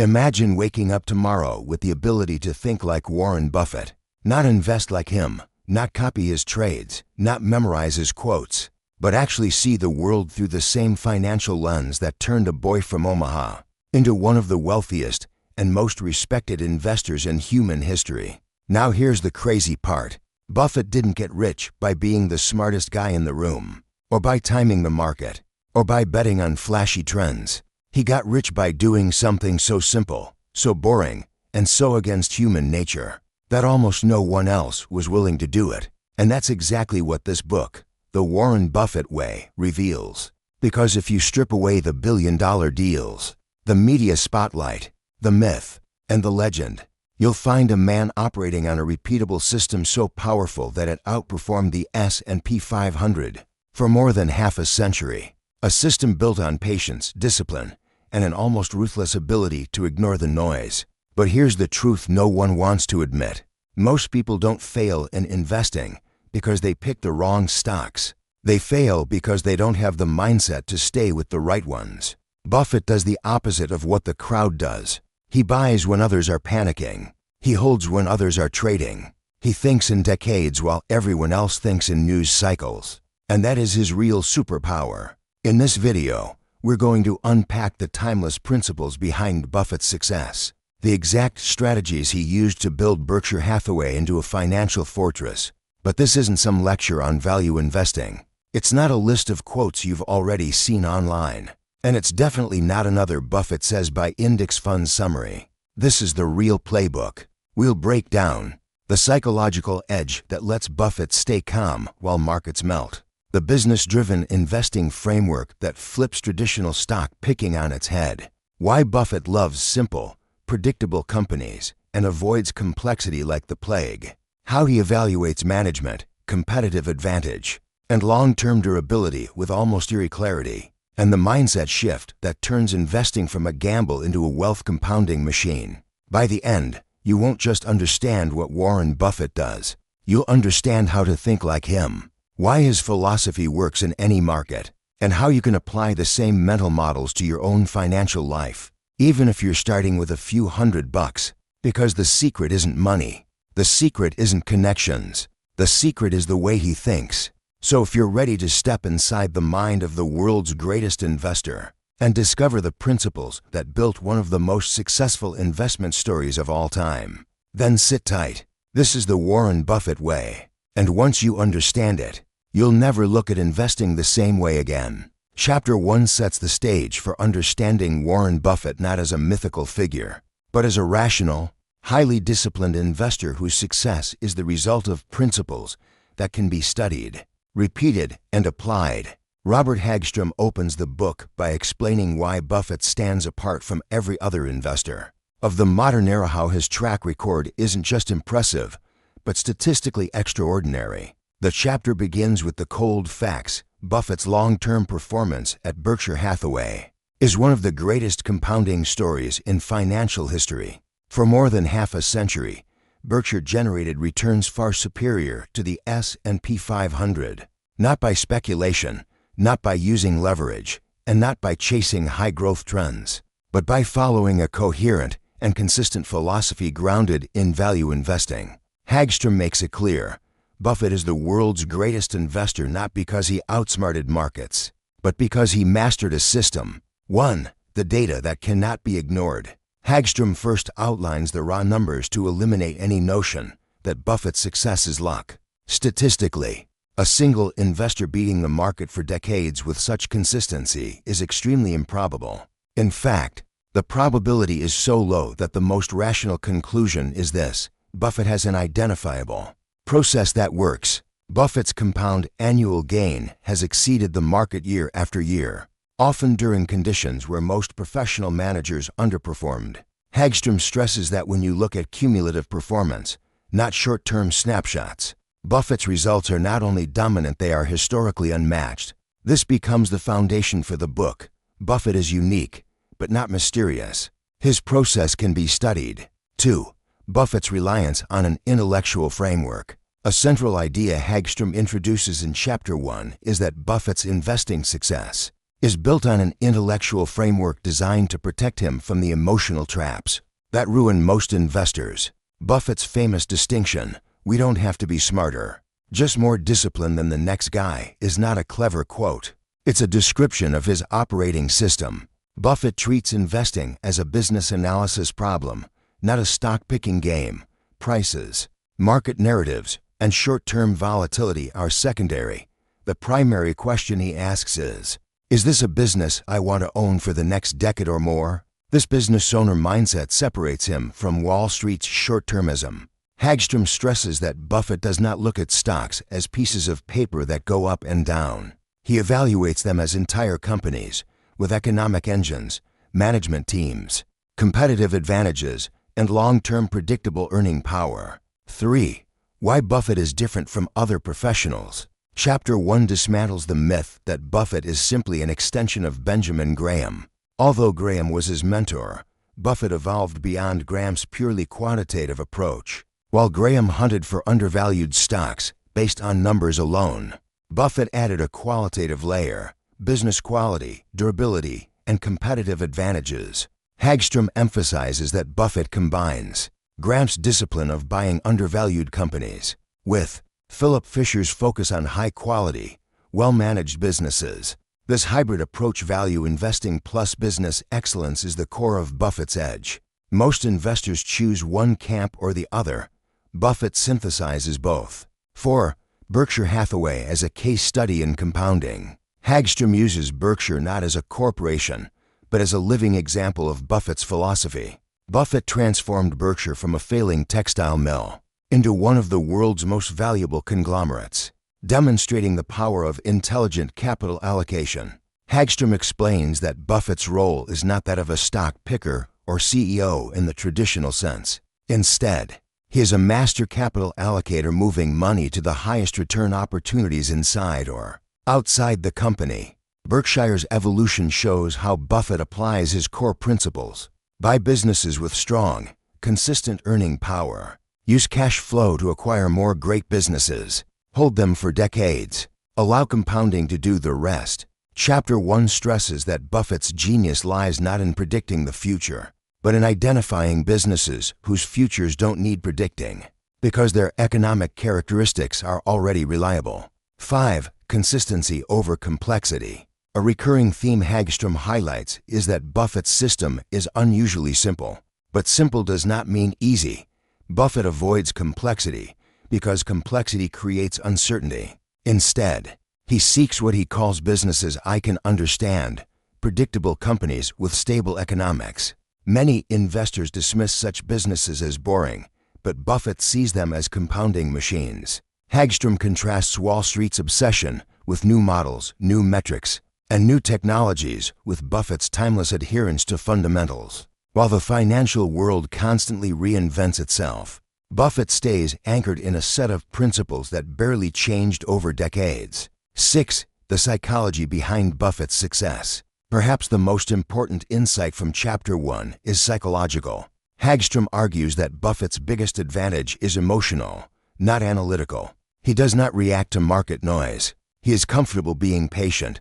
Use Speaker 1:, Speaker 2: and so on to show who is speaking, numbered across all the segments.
Speaker 1: Imagine waking up tomorrow with the ability to think like Warren Buffett, not invest like him, not copy his trades, not memorize his quotes, but actually see the world through the same financial lens that turned a boy from Omaha into one of the wealthiest and most respected investors in human history. Now here's the crazy part. Buffett didn't get rich by being the smartest guy in the room, or by timing the market, or by betting on flashy trends. He got rich by doing something so simple, so boring, and so against human nature, that almost no one else was willing to do it. And that's exactly what this book, The Warren Buffett Way, reveals. Because if you strip away the billion-dollar deals, the media spotlight, the myth, and the legend, you'll find a man operating on a repeatable system so powerful that it outperformed the S&P 500 for more than half a century. A system built on patience, discipline, and an almost ruthless ability to ignore the noise. But here's the truth no one wants to admit. Most people don't fail in investing because they pick the wrong stocks. They fail because they don't have the mindset to stay with the right ones. Buffett does the opposite of what the crowd does. He buys when others are panicking. He holds when others are trading. He thinks in decades while everyone else thinks in news cycles. And that is his real superpower. In this video, we're going to unpack the timeless principles behind Buffett's success, the exact strategies he used to build Berkshire Hathaway into a financial fortress. But this isn't some lecture on value investing. It's not a list of quotes you've already seen online. And it's definitely not another Buffett says by index fund summary. This is the real playbook. We'll break down the psychological edge that lets Buffett stay calm while markets melt, the business-driven investing framework that flips traditional stock picking on its head, why Buffett loves simple, predictable companies and avoids complexity like the plague, how he evaluates management, competitive advantage, and long-term durability with almost eerie clarity, and the mindset shift that turns investing from a gamble into a wealth compounding machine. By the end, you won't just understand what Warren Buffett does, you'll understand how to think like him, why his philosophy works in any market, and how you can apply the same mental models to your own financial life, even if you're starting with a few $100. Because the secret isn't money. The secret isn't connections. The secret is the way he thinks. So if you're ready to step inside the mind of the world's greatest investor and discover the principles that built one of the most successful investment stories of all time, then sit tight. This is the Warren Buffett way. And once you understand it, you'll never look at investing the same way again. Chapter 1 sets the stage for understanding Warren Buffett not as a mythical figure, but as a rational, highly disciplined investor whose success is the result of principles that can be studied, repeated, and applied. Robert Hagstrom opens the book by explaining why Buffett stands apart from every other investor of the modern era, how his track record isn't just impressive, but statistically extraordinary. The chapter begins with the cold facts. Buffett's long-term performance at Berkshire Hathaway is one of the greatest compounding stories in financial history. For more than half a century, Berkshire generated returns far superior to the S&P 500, not by speculation, not by using leverage, and not by chasing high-growth trends, but by following a coherent and consistent philosophy grounded in value investing. Hagstrom makes it clear, Buffett is the world's greatest investor not because he outsmarted markets, but because he mastered a system. 1. The data that cannot be ignored. Hagstrom first outlines the raw numbers to eliminate any notion that Buffett's success is luck. Statistically, a single investor beating the market for decades with such consistency is extremely improbable. In fact, the probability is so low that the most rational conclusion is this: Buffett has an identifiable process that works. Buffett's compound annual gain has exceeded the market year after year, often during conditions where most professional managers underperformed. Hagstrom stresses that when you look at cumulative performance, not short-term snapshots, Buffett's results are not only dominant, they are historically unmatched. This becomes the foundation for the book. Buffett is unique, but not mysterious. His process can be studied. 2. Buffett's reliance on an intellectual framework. A central idea Hagstrom introduces in Chapter 1 is that Buffett's investing success is built on an intellectual framework designed to protect him from the emotional traps that ruin most investors. Buffett's famous distinction, "We don't have to be smarter, just more disciplined than the next guy," is not a clever quote. It's a description of his operating system. Buffett treats investing as a business analysis problem, not a stock-picking game. Prices, market narratives, and short-term volatility are secondary. The primary question he asks is this a business I want to own for the next decade or more? This business owner mindset separates him from Wall Street's short-termism. Hagstrom stresses that Buffett does not look at stocks as pieces of paper that go up and down. He evaluates them as entire companies with economic engines, management teams, competitive advantages, and long-term predictable earning power. 3. Why Buffett is different from other professionals. Chapter 1 dismantles the myth that Buffett is simply an extension of Benjamin Graham. Although Graham was his mentor, Buffett evolved beyond Graham's purely quantitative approach. While Graham hunted for undervalued stocks based on numbers alone, Buffett added a qualitative layer: business quality, durability, and competitive advantages. Hagstrom emphasizes that Buffett combines Graham's discipline of buying undervalued companies with Philip Fisher's focus on high-quality, well-managed businesses. This hybrid approach, value investing plus business excellence, is the core of Buffett's edge. Most investors choose one camp or the other. Buffett synthesizes both. 4. Berkshire Hathaway as a case study in compounding. Hagstrom uses Berkshire not as a corporation, but as a living example of Buffett's philosophy. Buffett transformed Berkshire from a failing textile mill into one of the world's most valuable conglomerates, demonstrating the power of intelligent capital allocation. Hagstrom explains that Buffett's role is not that of a stock picker or CEO in the traditional sense. Instead, he is a master capital allocator, moving money to the highest return opportunities inside or outside the company. Berkshire's evolution shows how Buffett applies his core principles. Buy businesses with strong, consistent earning power. Use cash flow to acquire more great businesses. Hold them for decades. Allow compounding to do the rest. Chapter 1 stresses that Buffett's genius lies not in predicting the future, but in identifying businesses whose futures don't need predicting, because their economic characteristics are already reliable. 5. Consistency over complexity. A recurring theme Hagstrom highlights is that Buffett's system is unusually simple. But simple does not mean easy. Buffett avoids complexity because complexity creates uncertainty. Instead, he seeks what he calls businesses I can understand, predictable companies with stable economics. Many investors dismiss such businesses as boring, but Buffett sees them as compounding machines. Hagstrom contrasts Wall Street's obsession with new models, new metrics, and new technologies with Buffett's timeless adherence to fundamentals. While the financial world constantly reinvents itself, Buffett stays anchored in a set of principles that barely changed over decades. 6. The psychology behind Buffett's success. Perhaps the most important insight from Chapter 1 is psychological. Hagstrom argues that Buffett's biggest advantage is emotional, not analytical. He does not react to market noise. He is comfortable being patient.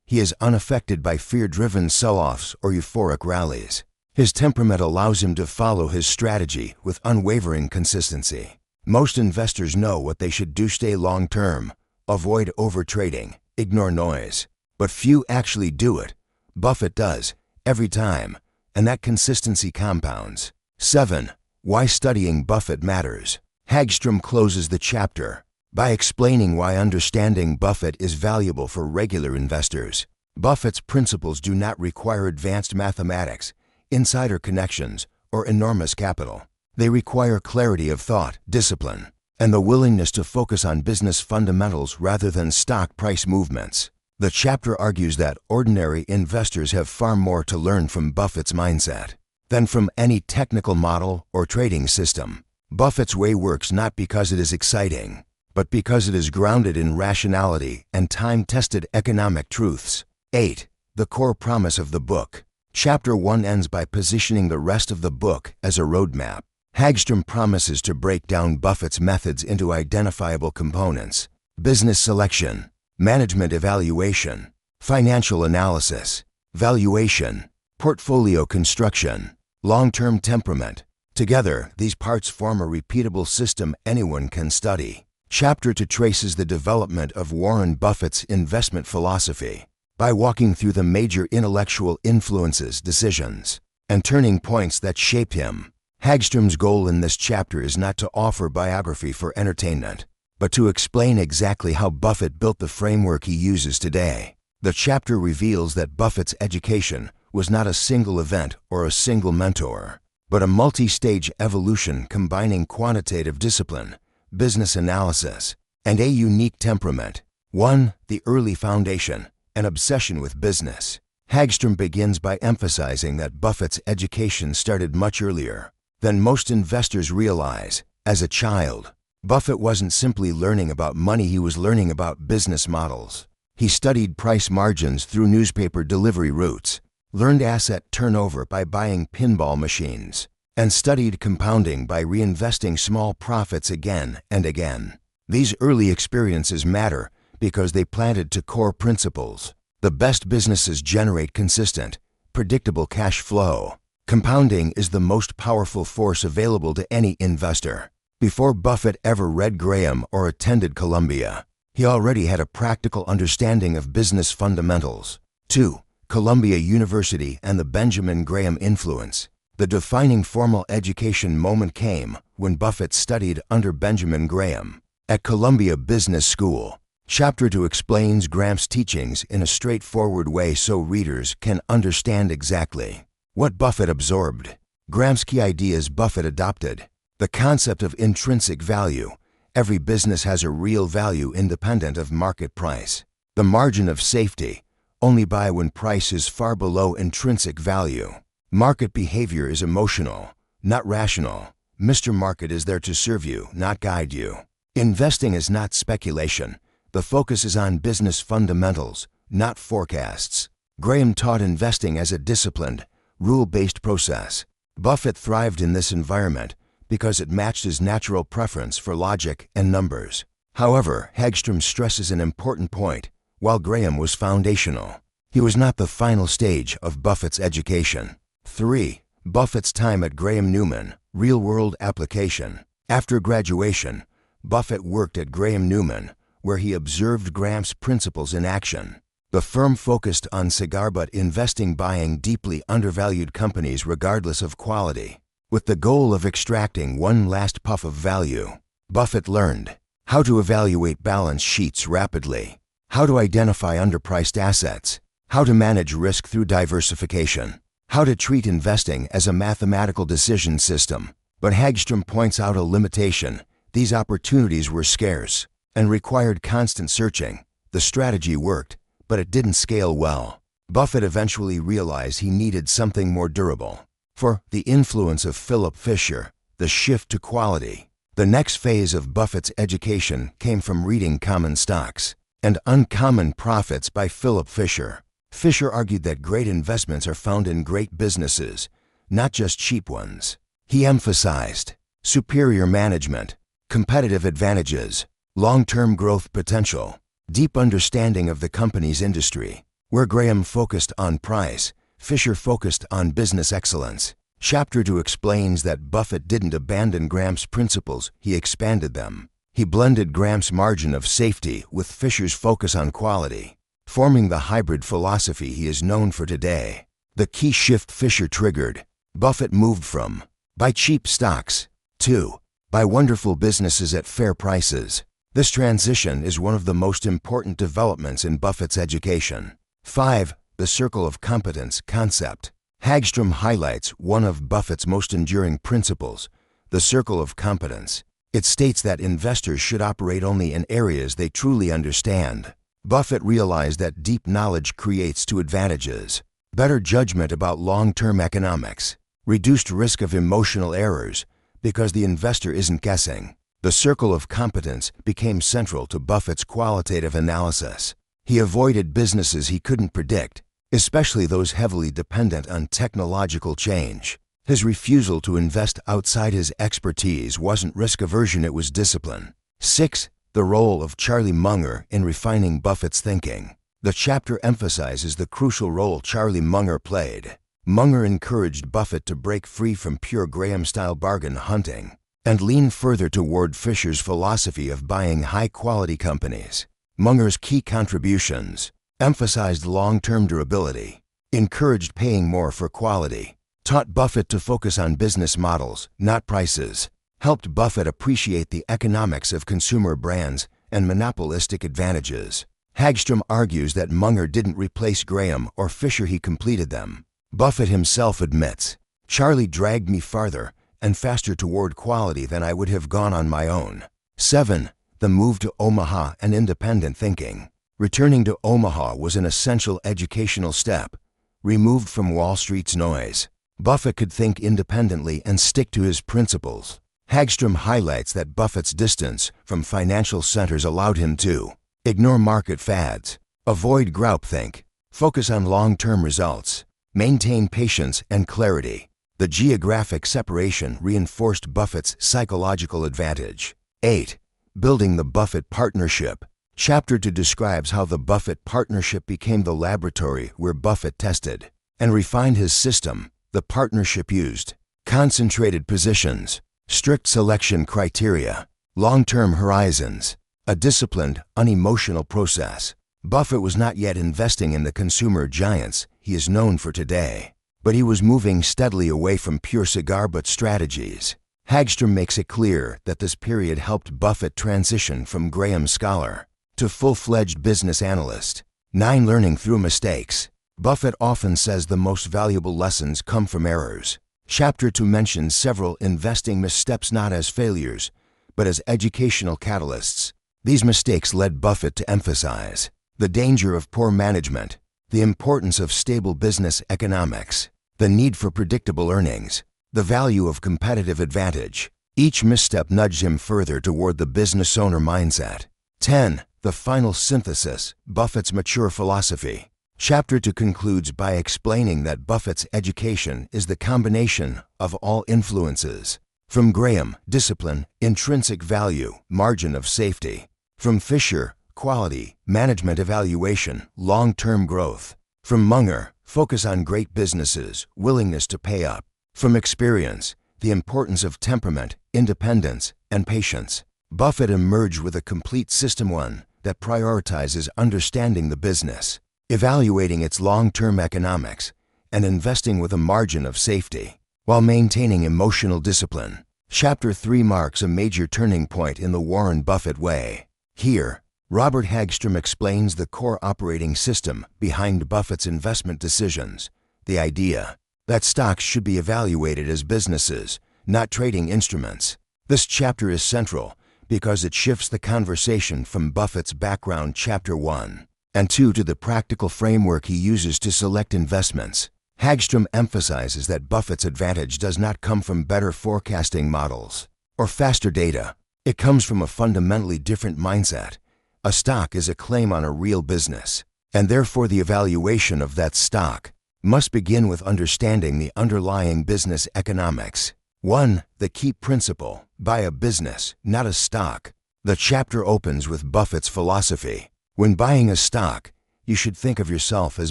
Speaker 1: He is unaffected by fear-driven sell-offs or euphoric rallies. His temperament allows him to follow his strategy with unwavering consistency. Most investors know what they should do: stay long-term, avoid overtrading, ignore noise. But few actually do it. Buffett does, every time, and that consistency compounds. 7. Why studying Buffett matters. Hagstrom closes the chapter by explaining why understanding Buffett is valuable for regular investors. Buffett's principles do not require advanced mathematics, insider connections, or enormous capital. They require clarity of thought, discipline, and the willingness to focus on business fundamentals rather than stock price movements. The chapter argues that ordinary investors have far more to learn from Buffett's mindset than from any technical model or trading system. Buffett's way works not because it is exciting, but because it is grounded in rationality and time-tested economic truths. 8. The core promise of the book. Chapter 1 ends by positioning the rest of the book as a roadmap. Hagstrom promises to break down Buffett's methods into identifiable components: business selection, management evaluation, financial analysis, valuation, portfolio construction, long-term temperament. Together, these parts form a repeatable system anyone can study. Chapter 2 traces the development of Warren Buffett's investment philosophy by walking through the major intellectual influences, decisions, and turning points that shaped him. Hagstrom's goal in this chapter is not to offer biography for entertainment, but to explain exactly how Buffett built the framework he uses today. The chapter reveals that Buffett's education was not a single event or a single mentor, but a multi-stage evolution combining quantitative discipline, business analysis, and a unique temperament. 1. The early foundation, an obsession with business. Hagstrom begins by emphasizing that Buffett's education started much earlier than most investors realize. As a child, Buffett wasn't simply learning about money, he was learning about business models. He studied price margins through newspaper delivery routes, learned asset turnover by buying pinball machines, and studied compounding by reinvesting small profits again and again. These early experiences matter because they planted to core principles. The best businesses generate consistent, predictable cash flow. Compounding is the most powerful force available to any investor. Before Buffett ever read Graham or attended Columbia, he already had a practical understanding of business fundamentals. 2. Columbia University and the Benjamin Graham influence. The defining formal education moment came when Buffett studied under Benjamin Graham at Columbia Business School. Chapter 2 explains Graham's teachings in a straightforward way so readers can understand exactly what Buffett absorbed. Graham's key ideas Buffett adopted. The concept of intrinsic value. Every business has a real value independent of market price. The margin of safety. Only buy when price is far below intrinsic value. Market behavior is emotional, not rational. Mr. Market is there to serve you, not guide you. Investing is not speculation. The focus is on business fundamentals, not forecasts. Graham taught investing as a disciplined, rule-based process. Buffett thrived in this environment because it matched his natural preference for logic and numbers. However, Hagstrom stresses an important point. While Graham was foundational, he was not the final stage of Buffett's education. 3. Buffett's time at Graham Newman, real-world application. After graduation, Buffett worked at Graham Newman, where he observed Graham's principles in action. The firm focused on cigar-butt investing, buying deeply undervalued companies regardless of quality, with the goal of extracting one last puff of value. Buffett learned how to evaluate balance sheets rapidly, how to identify underpriced assets, how to manage risk through diversification, how to treat investing as a mathematical decision system. But Hagstrom points out a limitation. These opportunities were scarce and required constant searching. The strategy worked, but it didn't scale well. Buffett eventually realized he needed something more durable. For the influence of Philip Fisher, the shift to quality. The next phase of Buffett's education came from reading Common Stocks and Uncommon Profits by Philip Fisher. Fisher argued that great investments are found in great businesses, not just cheap ones. He emphasized superior management, competitive advantages, long-term growth potential, deep understanding of the company's industry. Where Graham focused on price, Fisher focused on business excellence. Chapter 2 explains that Buffett didn't abandon Graham's principles, he expanded them. He blended Graham's margin of safety with Fisher's focus on quality, forming the hybrid philosophy he is known for today. The key shift Fisher triggered. Buffett moved from buy cheap stocks to buy wonderful businesses at fair prices. This transition is one of the most important developments in Buffett's education. 5. The circle of competence concept. Hagstrom highlights one of Buffett's most enduring principles, the circle of competence. It states that investors should operate only in areas they truly understand. Buffett realized that deep knowledge creates two advantages: better judgment about long-term economics, reduced risk of emotional errors, because the investor isn't guessing. The circle of competence became central to Buffett's qualitative analysis. He avoided businesses he couldn't predict, especially those heavily dependent on technological change. His refusal to invest outside his expertise wasn't risk aversion, it was discipline. 6. The role of Charlie Munger in refining Buffett's thinking. The chapter emphasizes the crucial role Charlie Munger played. Munger encouraged Buffett to break free from pure Graham-style bargain hunting and lean further toward Fisher's philosophy of buying high-quality companies. Munger's key contributions emphasized long-term durability, encouraged paying more for quality, taught Buffett to focus on business models, not prices, helped Buffett appreciate the economics of consumer brands and monopolistic advantages. Hagstrom argues that Munger didn't replace Graham or Fisher, he completed them. Buffett himself admits, "Charlie dragged me farther and faster toward quality than I would have gone on my own." 7. The move to Omaha and independent thinking. Returning to Omaha was an essential educational step. Removed from Wall Street's noise, Buffett could think independently and stick to his principles. Hagstrom highlights that Buffett's distance from financial centers allowed him to ignore market fads, avoid groupthink, focus on long-term results, maintain patience and clarity. The geographic separation reinforced Buffett's psychological advantage. 8. Building the Buffett Partnership. Chapter 2 describes how the Buffett Partnership became the laboratory where Buffett tested and refined his system. The partnership used concentrated positions, strict selection criteria, long-term horizons, a disciplined, unemotional process. Buffett was not yet investing in the consumer giants he is known for today, but he was moving steadily away from pure cigar-butt strategies. Hagstrom makes it clear that this period helped Buffett transition from Graham scholar to full-fledged business analyst. 9. Learning through mistakes. Buffett often says the most valuable lessons come from errors. Chapter 2 mentions several investing missteps not as failures, but as educational catalysts. These mistakes led Buffett to emphasize the danger of poor management, the importance of stable business economics, the need for predictable earnings, the value of competitive advantage. Each misstep nudged him further toward the business owner mindset. 10. The final synthesis, Buffett's mature philosophy. Chapter 2 concludes by explaining that Buffett's education is the combination of all influences. From Graham, discipline, intrinsic value, margin of safety. From Fisher, quality, management evaluation, long-term growth. From Munger, focus on great businesses, willingness to pay up. From experience, the importance of temperament, independence, and patience. Buffett emerged with a complete system, one that prioritizes understanding the business, evaluating its long-term economics, and investing with a margin of safety, while maintaining emotional discipline. Chapter 3 marks a major turning point in the Warren Buffett way. Here, Robert Hagstrom explains the core operating system behind Buffett's investment decisions, the idea that stocks should be evaluated as businesses, not trading instruments. This chapter is central because it shifts the conversation from Buffett's background, Chapter 1 and 2, to the practical framework he uses to select investments. Hagstrom emphasizes that Buffett's advantage does not come from better forecasting models or faster data. It comes from a fundamentally different mindset. A stock is a claim on a real business, and therefore the evaluation of that stock must begin with understanding the underlying business economics. 1. The key principle: buy a business, not a stock. The chapter opens with Buffett's philosophy. When buying a stock, you should think of yourself as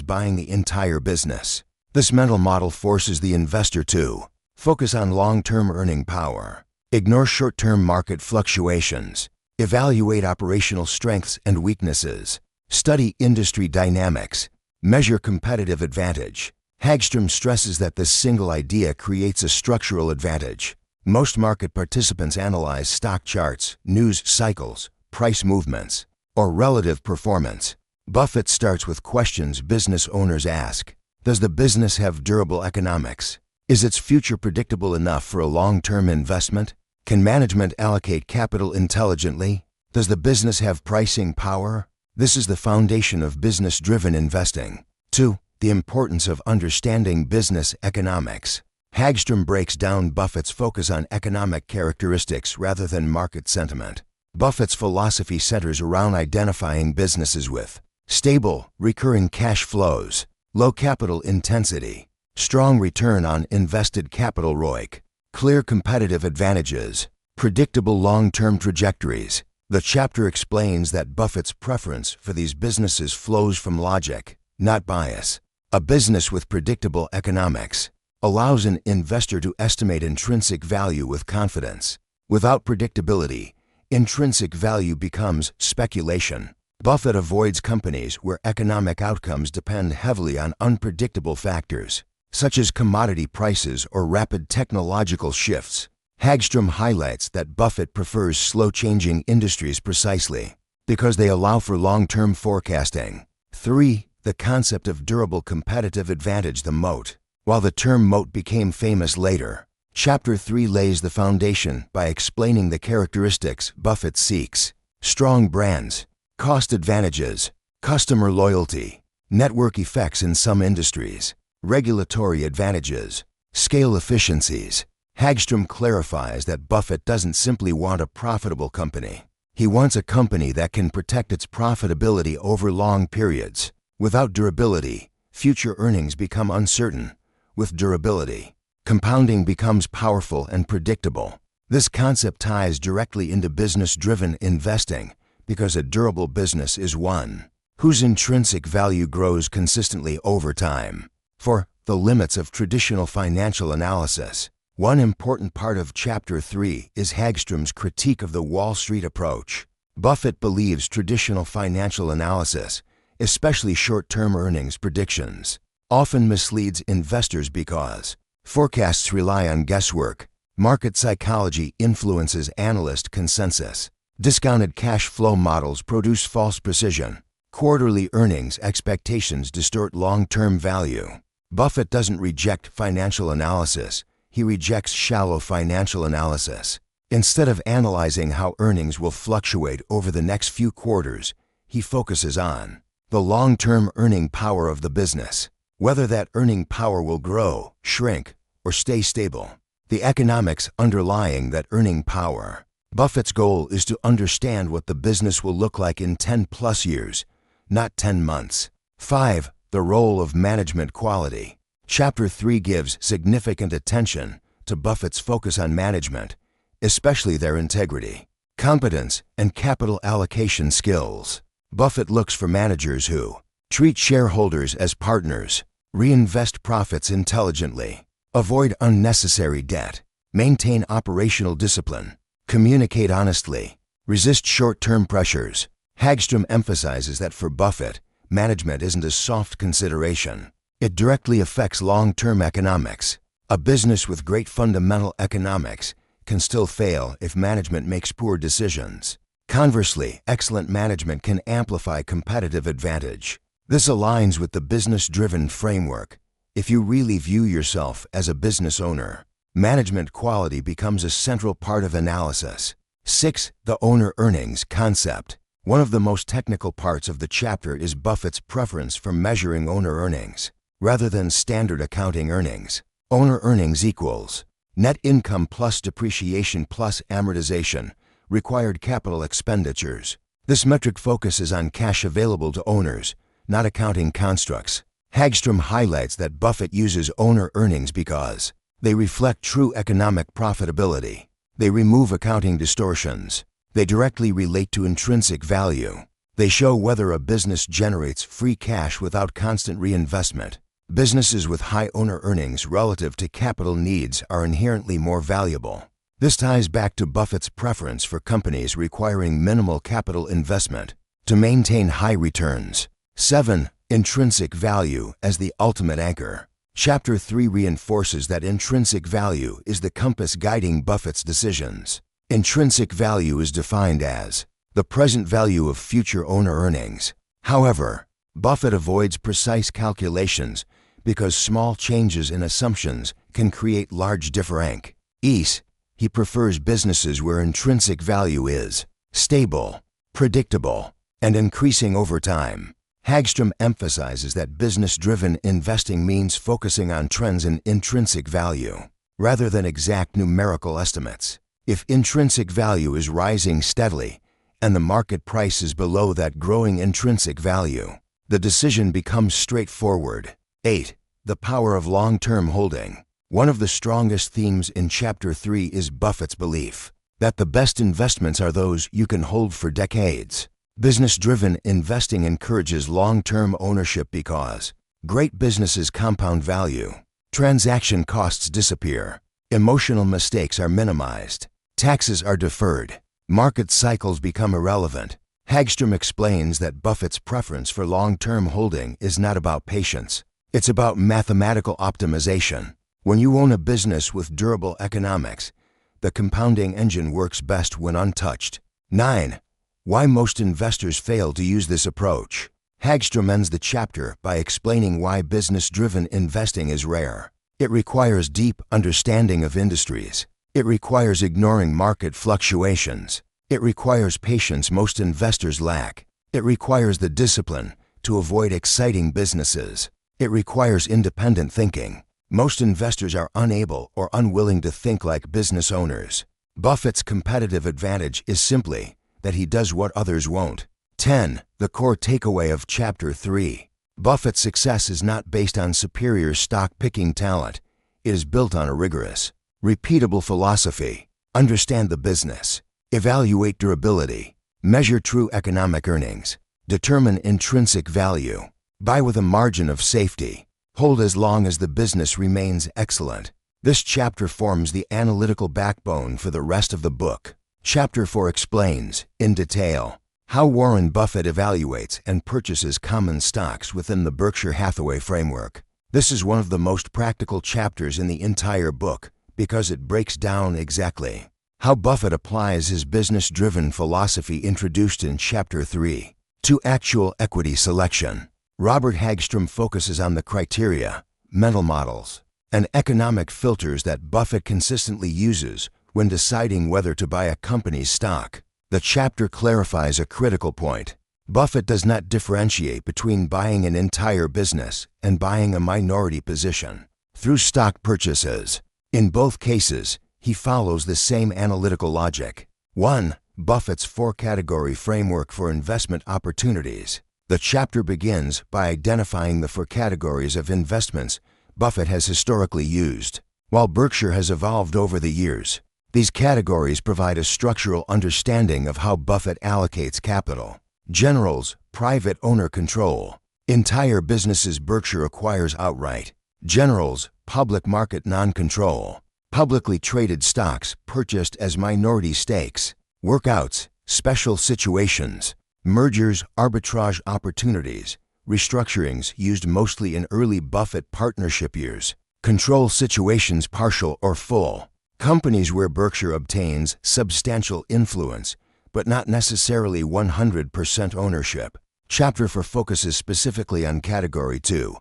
Speaker 1: buying the entire business. This mental model forces the investor to focus on long-term earning power, ignore short-term market fluctuations, evaluate operational strengths and weaknesses, study industry dynamics, measure competitive advantage. Hagstrom stresses that this single idea creates a structural advantage. Most market participants analyze stock charts, news cycles, price movements, or relative performance. Buffett starts with questions business owners ask. Does the business have durable economics? Is its future predictable enough for a long-term investment? Can management allocate capital intelligently? Does the business have pricing power? This is the foundation of business-driven investing. 2. The importance of understanding business economics. Hagstrom breaks down Buffett's focus on economic characteristics rather than market sentiment. Buffett's philosophy centers around identifying businesses with stable, recurring cash flows, low capital intensity, strong return on invested capital ROIC, clear competitive advantages, predictable long-term trajectories. The chapter explains that Buffett's preference for these businesses flows from logic, not bias. A business with predictable economics allows an investor to estimate intrinsic value with confidence. Without predictability, intrinsic value becomes speculation. Buffett avoids companies where economic outcomes depend heavily on unpredictable factors, such as commodity prices or rapid technological shifts. Hagstrom highlights that Buffett prefers slow-changing industries precisely because they allow for long-term forecasting. 3. The concept of durable competitive advantage, the moat. While the term moat became famous later, Chapter 3 lays the foundation by explaining the characteristics Buffett seeks: strong brands, cost advantages, customer loyalty, network effects in some industries, regulatory advantages, scale efficiencies. Hagstrom clarifies that Buffett doesn't simply want a profitable company. He wants a company that can protect its profitability over long periods. Without durability, future earnings become uncertain. With durability, compounding becomes powerful and predictable. This concept ties directly into business-driven investing because a durable business is one whose intrinsic value grows consistently over time. For the limits of traditional financial analysis, one important part of Chapter 3 is Hagstrom's critique of the Wall Street approach. Buffett believes traditional financial analysis, especially short-term earnings predictions, often misleads investors because forecasts rely on guesswork, market psychology influences analyst consensus, discounted cash flow models produce false precision, quarterly earnings expectations distort long-term value. Buffett doesn't reject financial analysis, he rejects shallow financial analysis. Instead of analyzing how earnings will fluctuate over the next few quarters, he focuses on the long-term earning power of the business, whether that earning power will grow, shrink, or stay stable. The economics underlying that earning power. Buffett's goal is to understand what the business will look like in 10+ years, not 10 months. 5. The role of management quality. Chapter 3 gives significant attention to Buffett's focus on management, especially their integrity, competence, and capital allocation skills. Buffett looks for managers who treat shareholders as partners, reinvest profits intelligently, avoid unnecessary debt, maintain operational discipline, communicate honestly, resist short-term pressures. Hagstrom emphasizes that for Buffett, management isn't a soft consideration. It directly affects long-term economics. A business with great fundamental economics can still fail if management makes poor decisions. Conversely, excellent management can amplify competitive advantage. This aligns with the business-driven framework. If you really view yourself as a business owner, management quality becomes a central part of analysis. 6. The owner earnings concept. One of the most technical parts of the chapter is Buffett's preference for measuring owner earnings rather than standard accounting earnings. Owner earnings equals net income plus depreciation plus amortization, required capital expenditures. This metric focuses on cash available to owners, not accounting constructs. Hagstrom highlights that Buffett uses owner earnings because they reflect true economic profitability. They remove accounting distortions. They directly relate to intrinsic value. They show whether a business generates free cash without constant reinvestment. Businesses with high owner earnings relative to capital needs are inherently more valuable. This ties back to Buffett's preference for companies requiring minimal capital investment to maintain high returns. 7. Intrinsic value as the ultimate anchor. Chapter 3 reinforces that intrinsic value is the compass guiding Buffett's decisions. Intrinsic value is defined as the present value of future owner earnings. However, Buffett avoids precise calculations because small changes in assumptions can create large differentials. He prefers businesses where intrinsic value is stable, predictable, and increasing over time. Hagstrom emphasizes that business-driven investing means focusing on trends in intrinsic value rather than exact numerical estimates. If intrinsic value is rising steadily and the market price is below that growing intrinsic value, the decision becomes straightforward. 8. The power of long-term holding. One of the strongest themes in Chapter 3 is Buffett's belief that the best investments are those you can hold for decades. Business-driven investing encourages long-term ownership because great businesses compound value, transaction costs disappear, emotional mistakes are minimized, taxes are deferred, market cycles become irrelevant. Hagstrom explains that Buffett's preference for long-term holding is not about patience. It's about mathematical optimization. When you own a business with durable economics, the compounding engine works best when untouched. 9. Why most investors fail to use this approach. Hagstrom ends the chapter by explaining why business-driven investing is rare. It requires deep understanding of industries. It requires ignoring market fluctuations. It requires patience most investors lack. It requires the discipline to avoid exciting businesses. It requires independent thinking. Most investors are unable or unwilling to think like business owners. Buffett's competitive advantage is simply that he does what others won't. 10. The core takeaway of Chapter 3. Buffett's success is not based on superior stock-picking talent. It is built on a rigorous, repeatable philosophy. Understand the business. Evaluate durability. Measure true economic earnings. Determine intrinsic value. Buy with a margin of safety. Hold as long as the business remains excellent. This chapter forms the analytical backbone for the rest of the book. Chapter 4 explains, in detail, how Warren Buffett evaluates and purchases common stocks within the Berkshire Hathaway framework. This is one of the most practical chapters in the entire book because it breaks down exactly how Buffett applies his business-driven philosophy introduced in Chapter 3 to actual equity selection. Robert Hagstrom focuses on the criteria, mental models, and economic filters that Buffett consistently uses when deciding whether to buy a company's stock. The chapter clarifies a critical point. Buffett does not differentiate between buying an entire business and buying a minority position through stock purchases. In both cases, he follows the same analytical logic. 1. Buffett's four-category framework for investment opportunities. The chapter begins by identifying the four categories of investments Buffett has historically used. While Berkshire has evolved over the years, these categories provide a structural understanding of how Buffett allocates capital. Generals, private owner control. Entire businesses Berkshire acquires outright. Generals, public market non-control. Publicly traded stocks purchased as minority stakes. Workouts, special situations. Mergers, arbitrage opportunities. Restructurings used mostly in early Buffett partnership years. Control situations partial or full. Companies where Berkshire obtains substantial influence, but not necessarily 100% ownership. Chapter 4 focuses specifically on Category 2,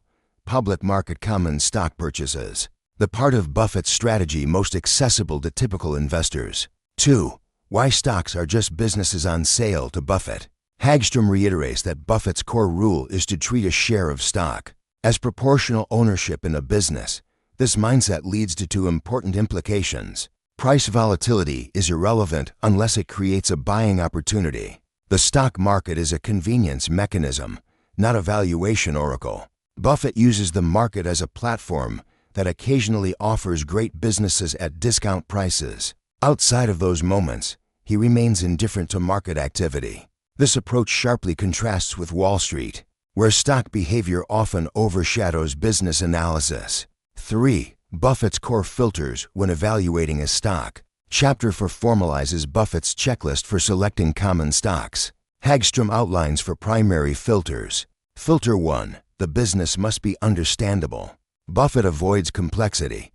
Speaker 1: public market common stock purchases, the part of Buffett's strategy most accessible to typical investors. 2. Why stocks are just businesses on sale to Buffett. Hagstrom reiterates that Buffett's core rule is to treat a share of stock as proportional ownership in a business. This mindset leads to two important implications. Price volatility is irrelevant unless it creates a buying opportunity. The stock market is a convenience mechanism, not a valuation oracle. Buffett uses the market as a platform that occasionally offers great businesses at discount prices. Outside of those moments, he remains indifferent to market activity. This approach sharply contrasts with Wall Street, where stock behavior often overshadows business analysis. 3. Buffett's core filters when evaluating a stock. Chapter 4 formalizes Buffett's checklist for selecting common stocks. Hagstrom outlines for primary filters. Filter 1. The business must be understandable. Buffett avoids complexity.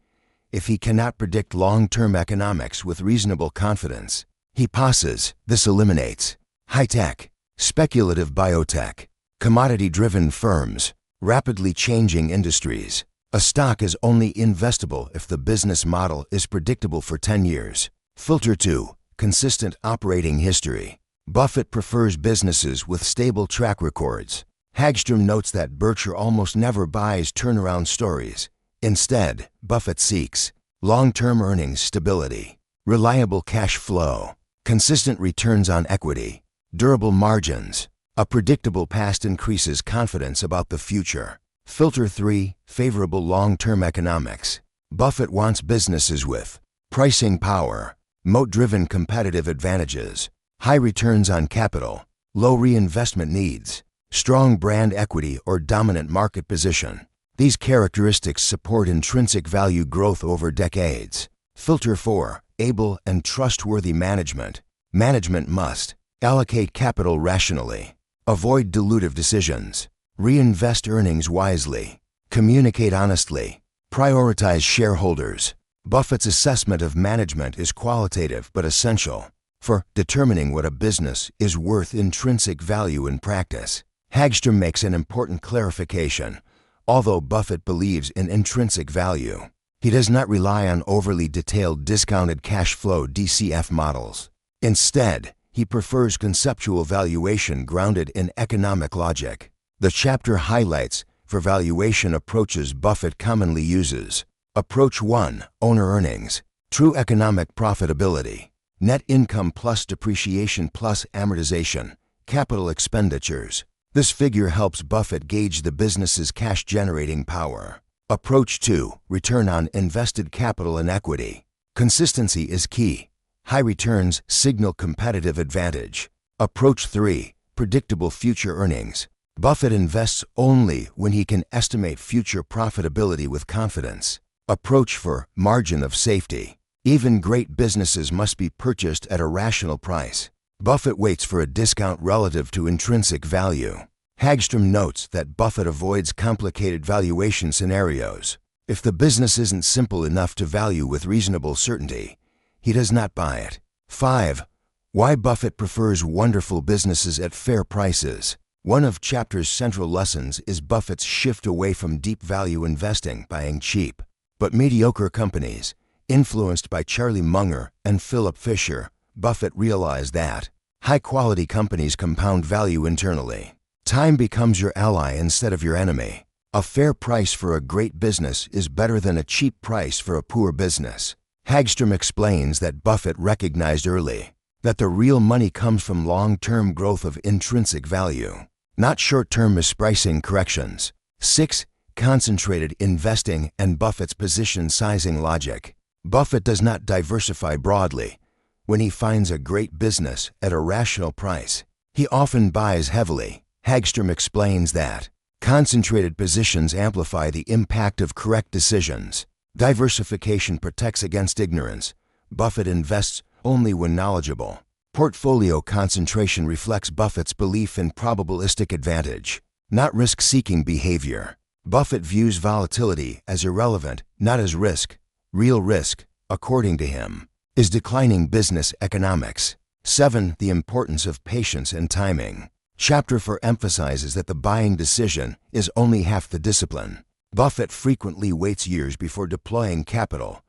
Speaker 1: If he cannot predict long-term economics with reasonable confidence, he passes. This eliminates high-tech, speculative biotech, commodity-driven firms, rapidly changing industries. A stock is only investable if the business model is predictable for 10 years. Filter 2. Consistent operating history. Buffett prefers businesses with stable track records. Hagstrom notes that Berkshire almost never buys turnaround stories. Instead, Buffett seeks long-term earnings stability, reliable cash flow, consistent returns on equity, durable margins. A predictable past increases confidence about the future. Filter 3. Favorable long-term economics. Buffett wants businesses with pricing power, moat-driven competitive advantages, high returns on capital, low reinvestment needs, strong brand equity or dominant market position. These characteristics support intrinsic value growth over decades. Filter 4. Able and trustworthy management. Management must allocate capital rationally, avoid dilutive decisions, reinvest earnings wisely, communicate honestly, prioritize shareholders. Buffett's assessment of management is qualitative but essential for determining what a business is worth intrinsic value in practice. Hagstrom makes an important clarification. Although Buffett believes in intrinsic value, he does not rely on overly detailed discounted cash flow DCF models. Instead, he prefers conceptual valuation grounded in economic logic. The chapter highlights for valuation approaches Buffett commonly uses. Approach 1. Owner earnings. True economic profitability. Net income plus depreciation plus amortization. Capital expenditures. This figure helps Buffett gauge the business's cash-generating power. Approach 2. Return on invested capital and equity. Consistency is key. High returns signal competitive advantage. Approach 3. Predictable future earnings. Buffett invests only when he can estimate future profitability with confidence. Approach 4. Margin of safety. Even great businesses must be purchased at a rational price. Buffett waits for a discount relative to intrinsic value. Hagstrom notes that Buffett avoids complicated valuation scenarios. If the business isn't simple enough to value with reasonable certainty, he does not buy it. 5. Why Buffett prefers wonderful businesses at fair prices. One of chapter's central lessons is Buffett's shift away from deep value investing, buying cheap but mediocre companies. Influenced by Charlie Munger and Philip Fisher, Buffett realized that high-quality companies compound value internally. Time becomes your ally instead of your enemy. A fair price for a great business is better than a cheap price for a poor business. Hagstrom explains that Buffett recognized early that the real money comes from long-term growth of intrinsic value, not short-term mispricing corrections. 6. Concentrated investing and Buffett's position sizing logic. Buffett does not diversify broadly. When he finds a great business at a rational price, he often buys heavily. Hagstrom explains that concentrated positions amplify the impact of correct decisions. Diversification protects against ignorance. Buffett invests only when knowledgeable. Portfolio concentration reflects Buffett's belief in probabilistic advantage, not risk-seeking behavior. Buffett views volatility as irrelevant, not as risk. Real risk, according to him, is declining business economics. 7. The importance of patience and timing. Chapter 4 emphasizes that the buying decision is only half the discipline. Buffett frequently waits years before deploying capital.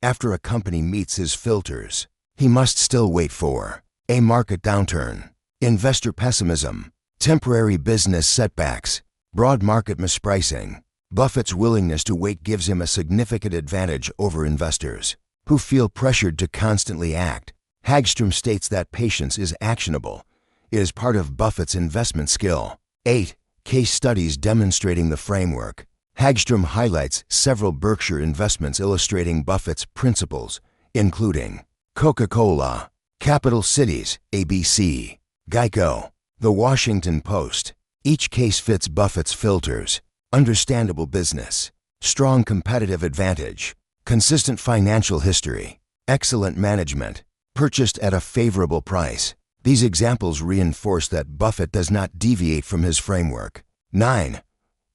Speaker 1: After a company meets his filters, he must still wait for a market downturn, investor pessimism, temporary business setbacks, broad market mispricing. Buffett's willingness to wait gives him a significant advantage over investors who feel pressured to constantly act. Hagstrom states that patience is actionable. It is part of Buffett's investment skill. 8. Case studies demonstrating the framework. Hagstrom highlights several Berkshire investments illustrating Buffett's principles, including Coca-Cola, Capital Cities, ABC, Geico, The Washington Post. Each case fits Buffett's filters. Understandable business, strong competitive advantage, consistent financial history, excellent management, purchased at a favorable price. These examples reinforce that Buffett does not deviate from his framework. 9.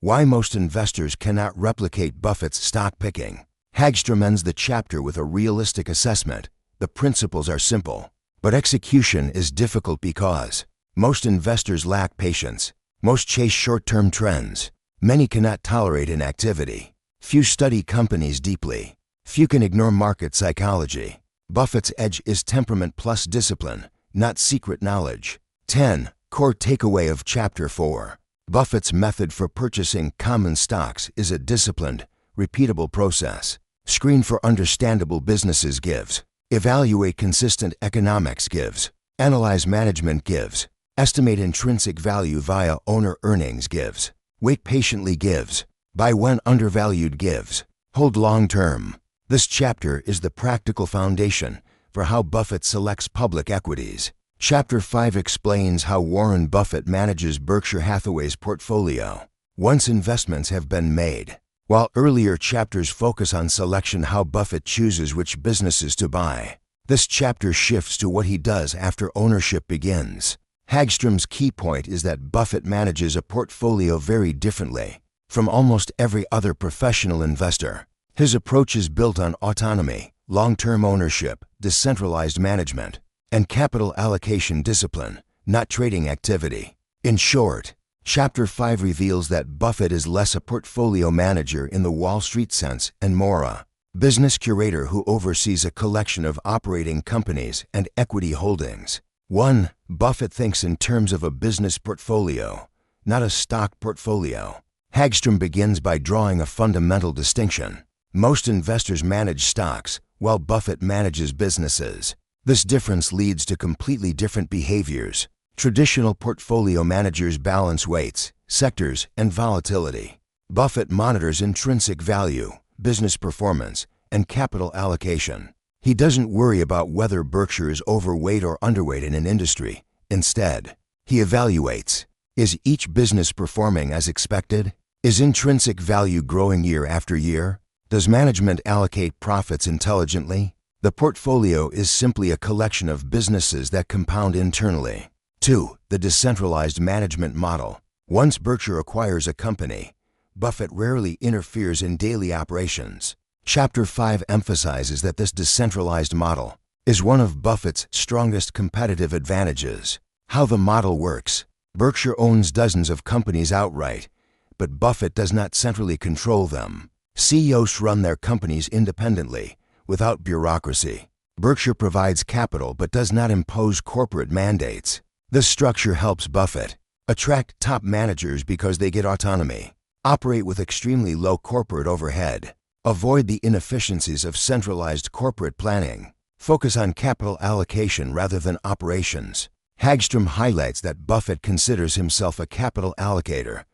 Speaker 1: Why most investors cannot replicate Buffett's stock picking. Hagstrom ends the chapter with a realistic assessment. The principles are simple, but execution is difficult because most investors lack patience. Most chase short-term trends. Many cannot tolerate inactivity. Few study companies deeply. Few can ignore market psychology. Buffett's edge is temperament plus discipline, not secret knowledge. 10. Core takeaway of Chapter 4. Buffett's method for purchasing common stocks is a disciplined, repeatable process. Screen for understandable businesses gives. Evaluate consistent economics gives. Analyze management gives. Estimate intrinsic value via owner earnings gives. Wait patiently gives. Buy when undervalued gives. Hold long term. This chapter is the practical foundation for how Buffett selects public equities. Chapter 5 explains how Warren Buffett manages Berkshire Hathaway's portfolio once investments have been made. While earlier chapters focus on selection, how Buffett chooses which businesses to buy, this chapter shifts to what he does after ownership begins. Hagstrom's key point is that Buffett manages a portfolio very differently from almost every other professional investor. His approach is built on autonomy, long-term ownership, decentralized management, and capital allocation discipline, not trading activity. In short, Chapter 5 reveals that Buffett is less a portfolio manager in the Wall Street sense and more a business curator who oversees a collection of operating companies and equity holdings. 1. Buffett thinks in terms of a business portfolio, not a stock portfolio. Hagstrom begins by drawing a fundamental distinction. Most investors manage stocks, while Buffett manages businesses. This difference leads to completely different behaviors. Traditional portfolio managers balance weights, sectors, and volatility. Buffett monitors intrinsic value, business performance, and capital allocation. He doesn't worry about whether Berkshire is overweight or underweight in an industry. Instead, he evaluates: is each business performing as expected? Is intrinsic value growing year after year? Does management allocate profits intelligently? The portfolio is simply a collection of businesses that compound internally. 2. The decentralized management model. Once Berkshire acquires a company, Buffett rarely interferes in daily operations. Chapter 5 emphasizes that this decentralized model is one of Buffett's strongest competitive advantages. How the model works: Berkshire owns dozens of companies outright, but Buffett does not centrally control them. CEOs run their companies independently, without bureaucracy. Berkshire provides capital but does not impose corporate mandates. This structure helps Buffett attract top managers because they get autonomy, operate with extremely low corporate overhead, avoid the inefficiencies of centralized corporate planning, focus on capital allocation rather than operations. Hagstrom highlights that Buffett considers himself a capital allocator,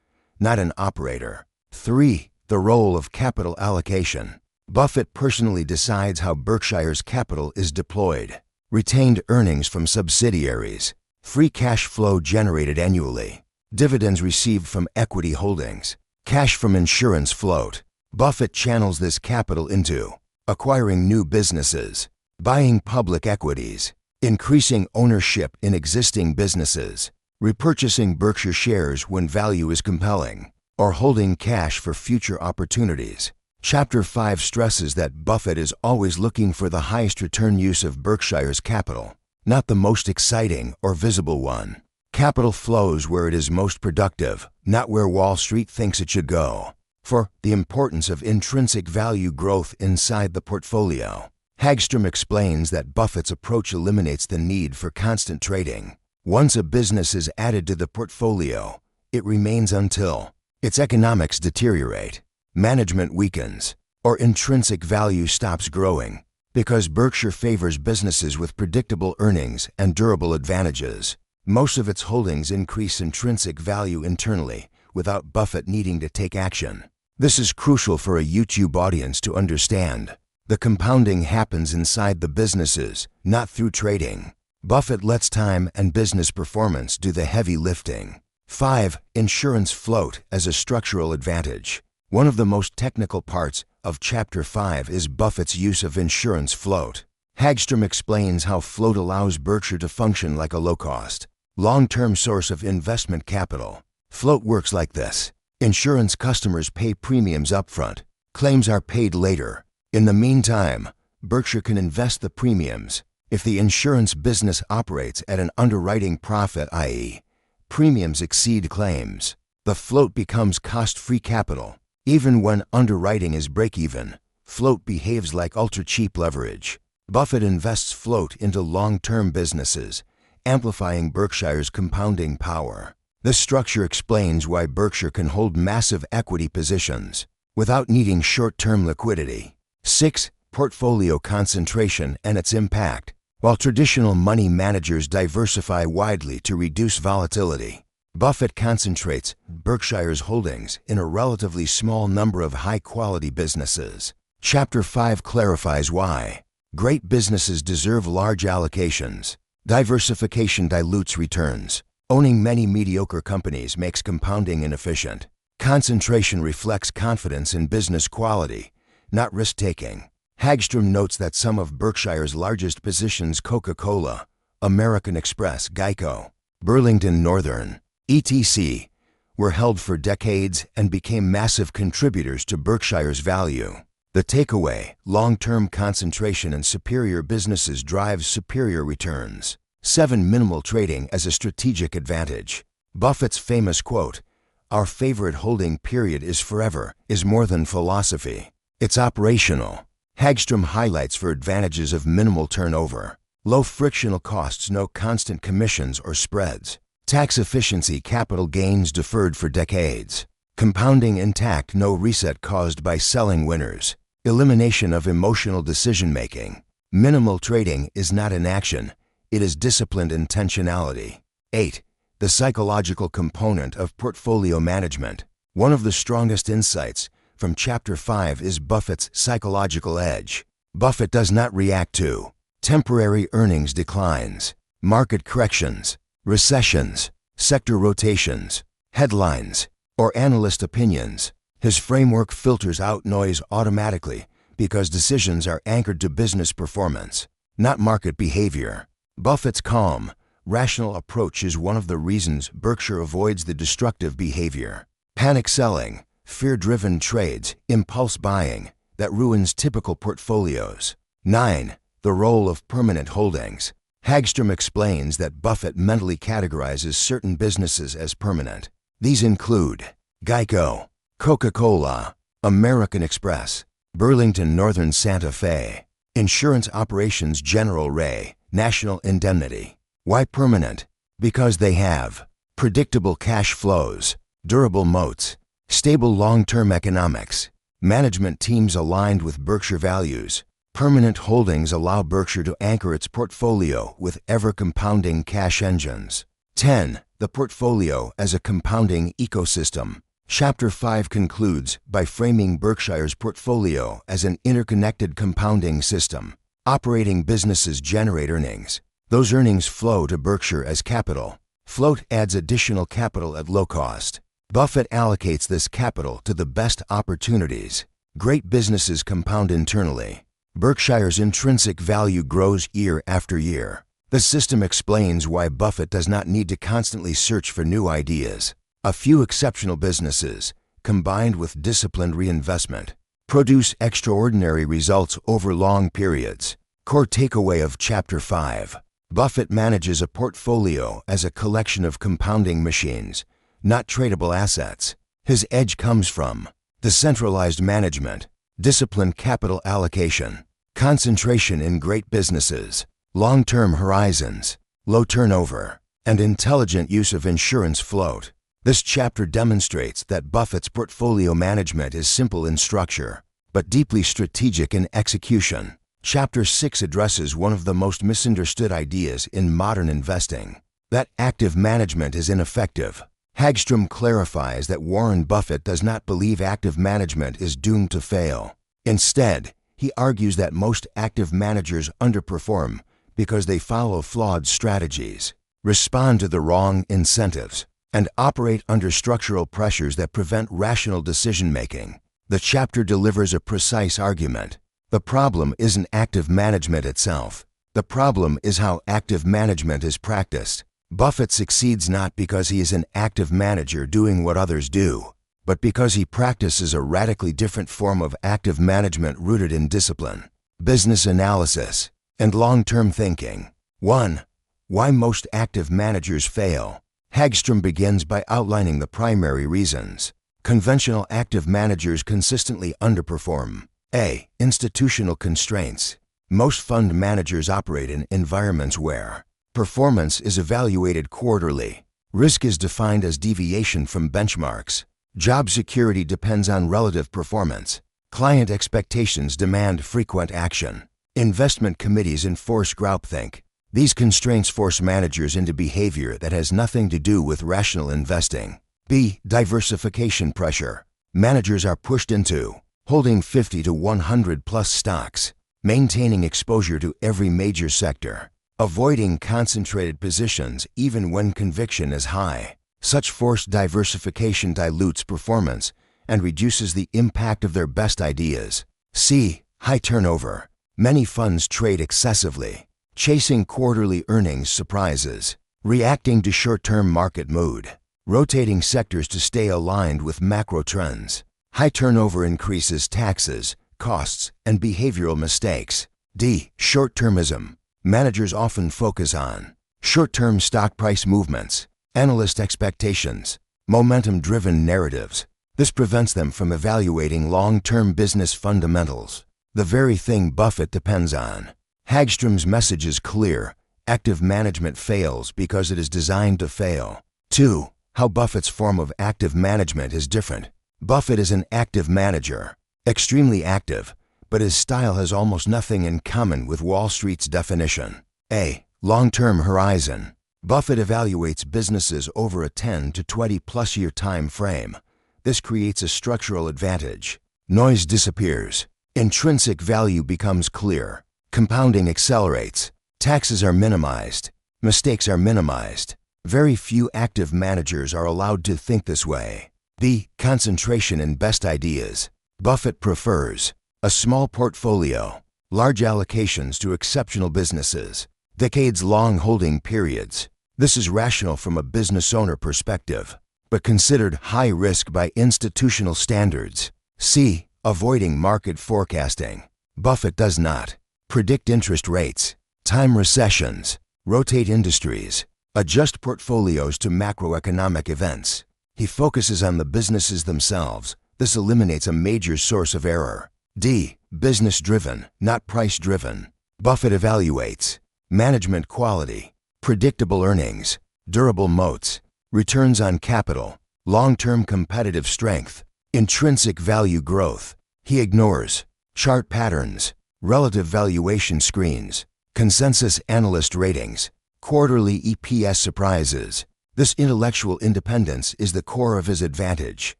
Speaker 1: not an operator. 3. The role of capital allocation. Buffett personally decides how Berkshire's capital is deployed. Retained earnings from subsidiaries, free cash flow generated annually, dividends received from equity holdings, cash from insurance float. Buffett channels this capital into acquiring new businesses, buying public equities, increasing ownership in existing businesses, repurchasing Berkshire shares when value is compelling, or holding cash for future opportunities. Chapter 5 stresses that Buffett is always looking for the highest return use of Berkshire's capital, not the most exciting or visible one. Capital flows where it is most productive, not where Wall Street thinks it should go. For the importance of intrinsic value growth inside the portfolio. Hagstrom explains that Buffett's approach eliminates the need for constant trading. Once a business is added to the portfolio, it remains until its economics deteriorate, management weakens, or intrinsic value stops growing. Because Berkshire favors businesses with predictable earnings and durable advantages, most of its holdings increase intrinsic value internally without Buffett needing to take action. This is crucial for a YouTube audience to understand. The compounding happens inside the businesses, not through trading. Buffett lets time and business performance do the heavy lifting. 5. Insurance float as a structural advantage. One of the most technical parts of Chapter 5 is Buffett's use of insurance float. Hagstrom explains how float allows Berkshire to function like a low-cost, long-term source of investment capital. Float works like this. Insurance customers pay premiums upfront. Claims are paid later. In the meantime, Berkshire can invest the premiums. If the insurance business operates at an underwriting profit, i.e., premiums exceed claims, the float becomes cost-free capital. Even when underwriting is break-even, float behaves like ultra-cheap leverage. Buffett invests float into long-term businesses, amplifying Berkshire's compounding power. This structure explains why Berkshire can hold massive equity positions without needing short-term liquidity. 6. Portfolio concentration and its impact. While traditional money managers diversify widely to reduce volatility, Buffett concentrates Berkshire's holdings in a relatively small number of high-quality businesses. Chapter 5 clarifies why Great businesses deserve large allocations. Diversification dilutes returns. Owning many mediocre companies makes compounding inefficient. Concentration reflects confidence in business quality, not risk-taking. Hagstrom notes that some of Berkshire's largest positions, Coca-Cola, American Express, Geico, Burlington Northern, etc., were held for decades and became massive contributors to Berkshire's value. The takeaway: long-term concentration in superior businesses drives superior returns. 7. Minimal trading as a strategic advantage. Buffett's famous quote, "Our favorite holding period is forever," is more than philosophy. It's operational. Hagstrom highlights for advantages of minimal turnover. Low frictional costs, no constant commissions or spreads. Tax efficiency, capital gains deferred for decades. Compounding intact, no reset caused by selling winners. Elimination of emotional decision-making. Minimal trading is not inaction, it is disciplined intentionality. 8. The psychological component of portfolio management. One of the strongest insights from Chapter 5 is Buffett's psychological edge. Buffett does not react to temporary earnings declines, market corrections, recessions, sector rotations, headlines, or analyst opinions. His framework filters out noise automatically because decisions are anchored to business performance, not market behavior. Buffett's calm, rational approach is one of the reasons Berkshire avoids the destructive behavior, panic selling, fear-driven trades, impulse buying that ruins typical portfolios. 9. The role of permanent holdings. Hagstrom explains that Buffett mentally categorizes certain businesses as permanent. These include Geico, Coca-Cola, American Express, Burlington Northern Santa Fe, Insurance Operations General Ray, National Indemnity. Why permanent? Because they have predictable cash flows, durable moats, stable long-term economics, management teams aligned with Berkshire values. Permanent holdings allow Berkshire to anchor its portfolio with ever-compounding cash engines. 10. The portfolio as a compounding ecosystem. Chapter 5 concludes by framing Berkshire's portfolio as an interconnected compounding system. Operating businesses generate earnings. Those earnings flow to Berkshire as capital. Float adds additional capital at low cost. Buffett allocates this capital to the best opportunities. Great businesses compound internally. Berkshire's intrinsic value grows year after year. The system explains why Buffett does not need to constantly search for new ideas. A few exceptional businesses, combined with disciplined reinvestment, produce extraordinary results over long periods. Core takeaway of Chapter 5. Buffett manages a portfolio as a collection of compounding machines, not tradable assets. His edge comes from decentralized management, disciplined capital allocation, concentration in great businesses, long-term horizons, low turnover, and intelligent use of insurance float. This chapter demonstrates that Buffett's portfolio management is simple in structure, but deeply strategic in execution. Chapter 6 addresses one of the most misunderstood ideas in modern investing, that active management is ineffective. Hagstrom clarifies that Warren Buffett does not believe active management is doomed to fail. Instead, he argues that most active managers underperform because they follow flawed strategies, respond to the wrong incentives, and operate under structural pressures that prevent rational decision-making. The chapter delivers a precise argument. The problem isn't active management itself. The problem is how active management is practiced. Buffett succeeds not because he is an active manager doing what others do, but because he practices a radically different form of active management rooted in discipline, business analysis, and long-term thinking. 1. Why most active managers fail. Hagstrom begins by outlining the primary reasons. Conventional active managers consistently underperform. A. Institutional constraints. Most fund managers operate in environments where performance is evaluated quarterly. Risk is defined as deviation from benchmarks. Job security depends on relative performance. Client expectations demand frequent action. Investment committees enforce groupthink. These constraints force managers into behavior that has nothing to do with rational investing. B. Diversification pressure. Managers are pushed into holding 50 to 100 plus stocks. maintaining exposure to every major sector, avoiding concentrated positions even when conviction is high. Such forced diversification dilutes performance and reduces the impact of their best ideas. C. High turnover. Many funds trade excessively, chasing quarterly earnings surprises, reacting to short-term market mood, rotating sectors to stay aligned with macro trends. High turnover increases taxes, costs, and behavioral mistakes. D. Short-termism. Managers often focus on short-term stock price movements, analyst expectations, momentum-driven narratives. This prevents them from evaluating long-term business fundamentals, the very thing Buffett depends on. Hagstrom's message is clear: active management fails because it is designed to fail. 2. How Buffett's form of active management is different. Buffett is an active manager, extremely active, but his style has almost nothing in common with Wall Street's definition. A. Long-term horizon. Buffett evaluates businesses over a 10 to 20-plus year time frame. This creates a structural advantage. Noise disappears. Intrinsic value becomes clear. Compounding accelerates. Taxes are minimized. Mistakes are minimized. Very few active managers are allowed to think this way. B. Concentration in best ideas. Buffett prefers a small portfolio, large allocations to exceptional businesses, decades-long holding periods. This is rational from a business owner perspective, but considered high risk by institutional standards. C. Avoiding market forecasting. Buffett does not predict interest rates, time recessions, rotate industries, adjust portfolios to macroeconomic events. He focuses on the businesses themselves. This eliminates a major source of error. D. Business-driven, not price-driven. Buffett evaluates management quality, predictable earnings, durable moats, returns on capital, long-term competitive strength, intrinsic value growth. He ignores chart patterns, relative valuation screens, consensus analyst ratings, quarterly EPS surprises. This intellectual independence is the core of his advantage.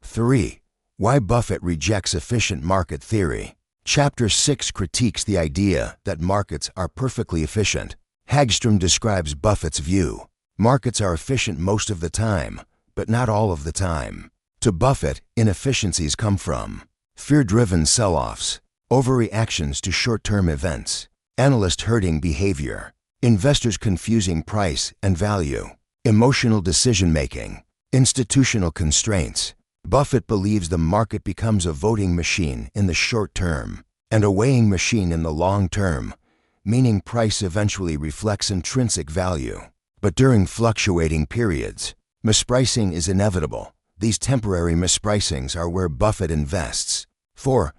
Speaker 1: 3. Why Buffett rejects efficient market theory. Chapter 6 critiques the idea that markets are perfectly efficient. Hagstrom describes Buffett's view. Markets are efficient most of the time, but not all of the time. To Buffett, inefficiencies come from fear-driven sell-offs, overreactions to short-term events, analyst herding behavior, investors confusing price and value, emotional decision-making, institutional constraints. Buffett believes the market becomes a voting machine in the short term and a weighing machine in the long term, meaning price eventually reflects intrinsic value. But during fluctuating periods, mispricing is inevitable. These temporary mispricings are where Buffett invests. 4.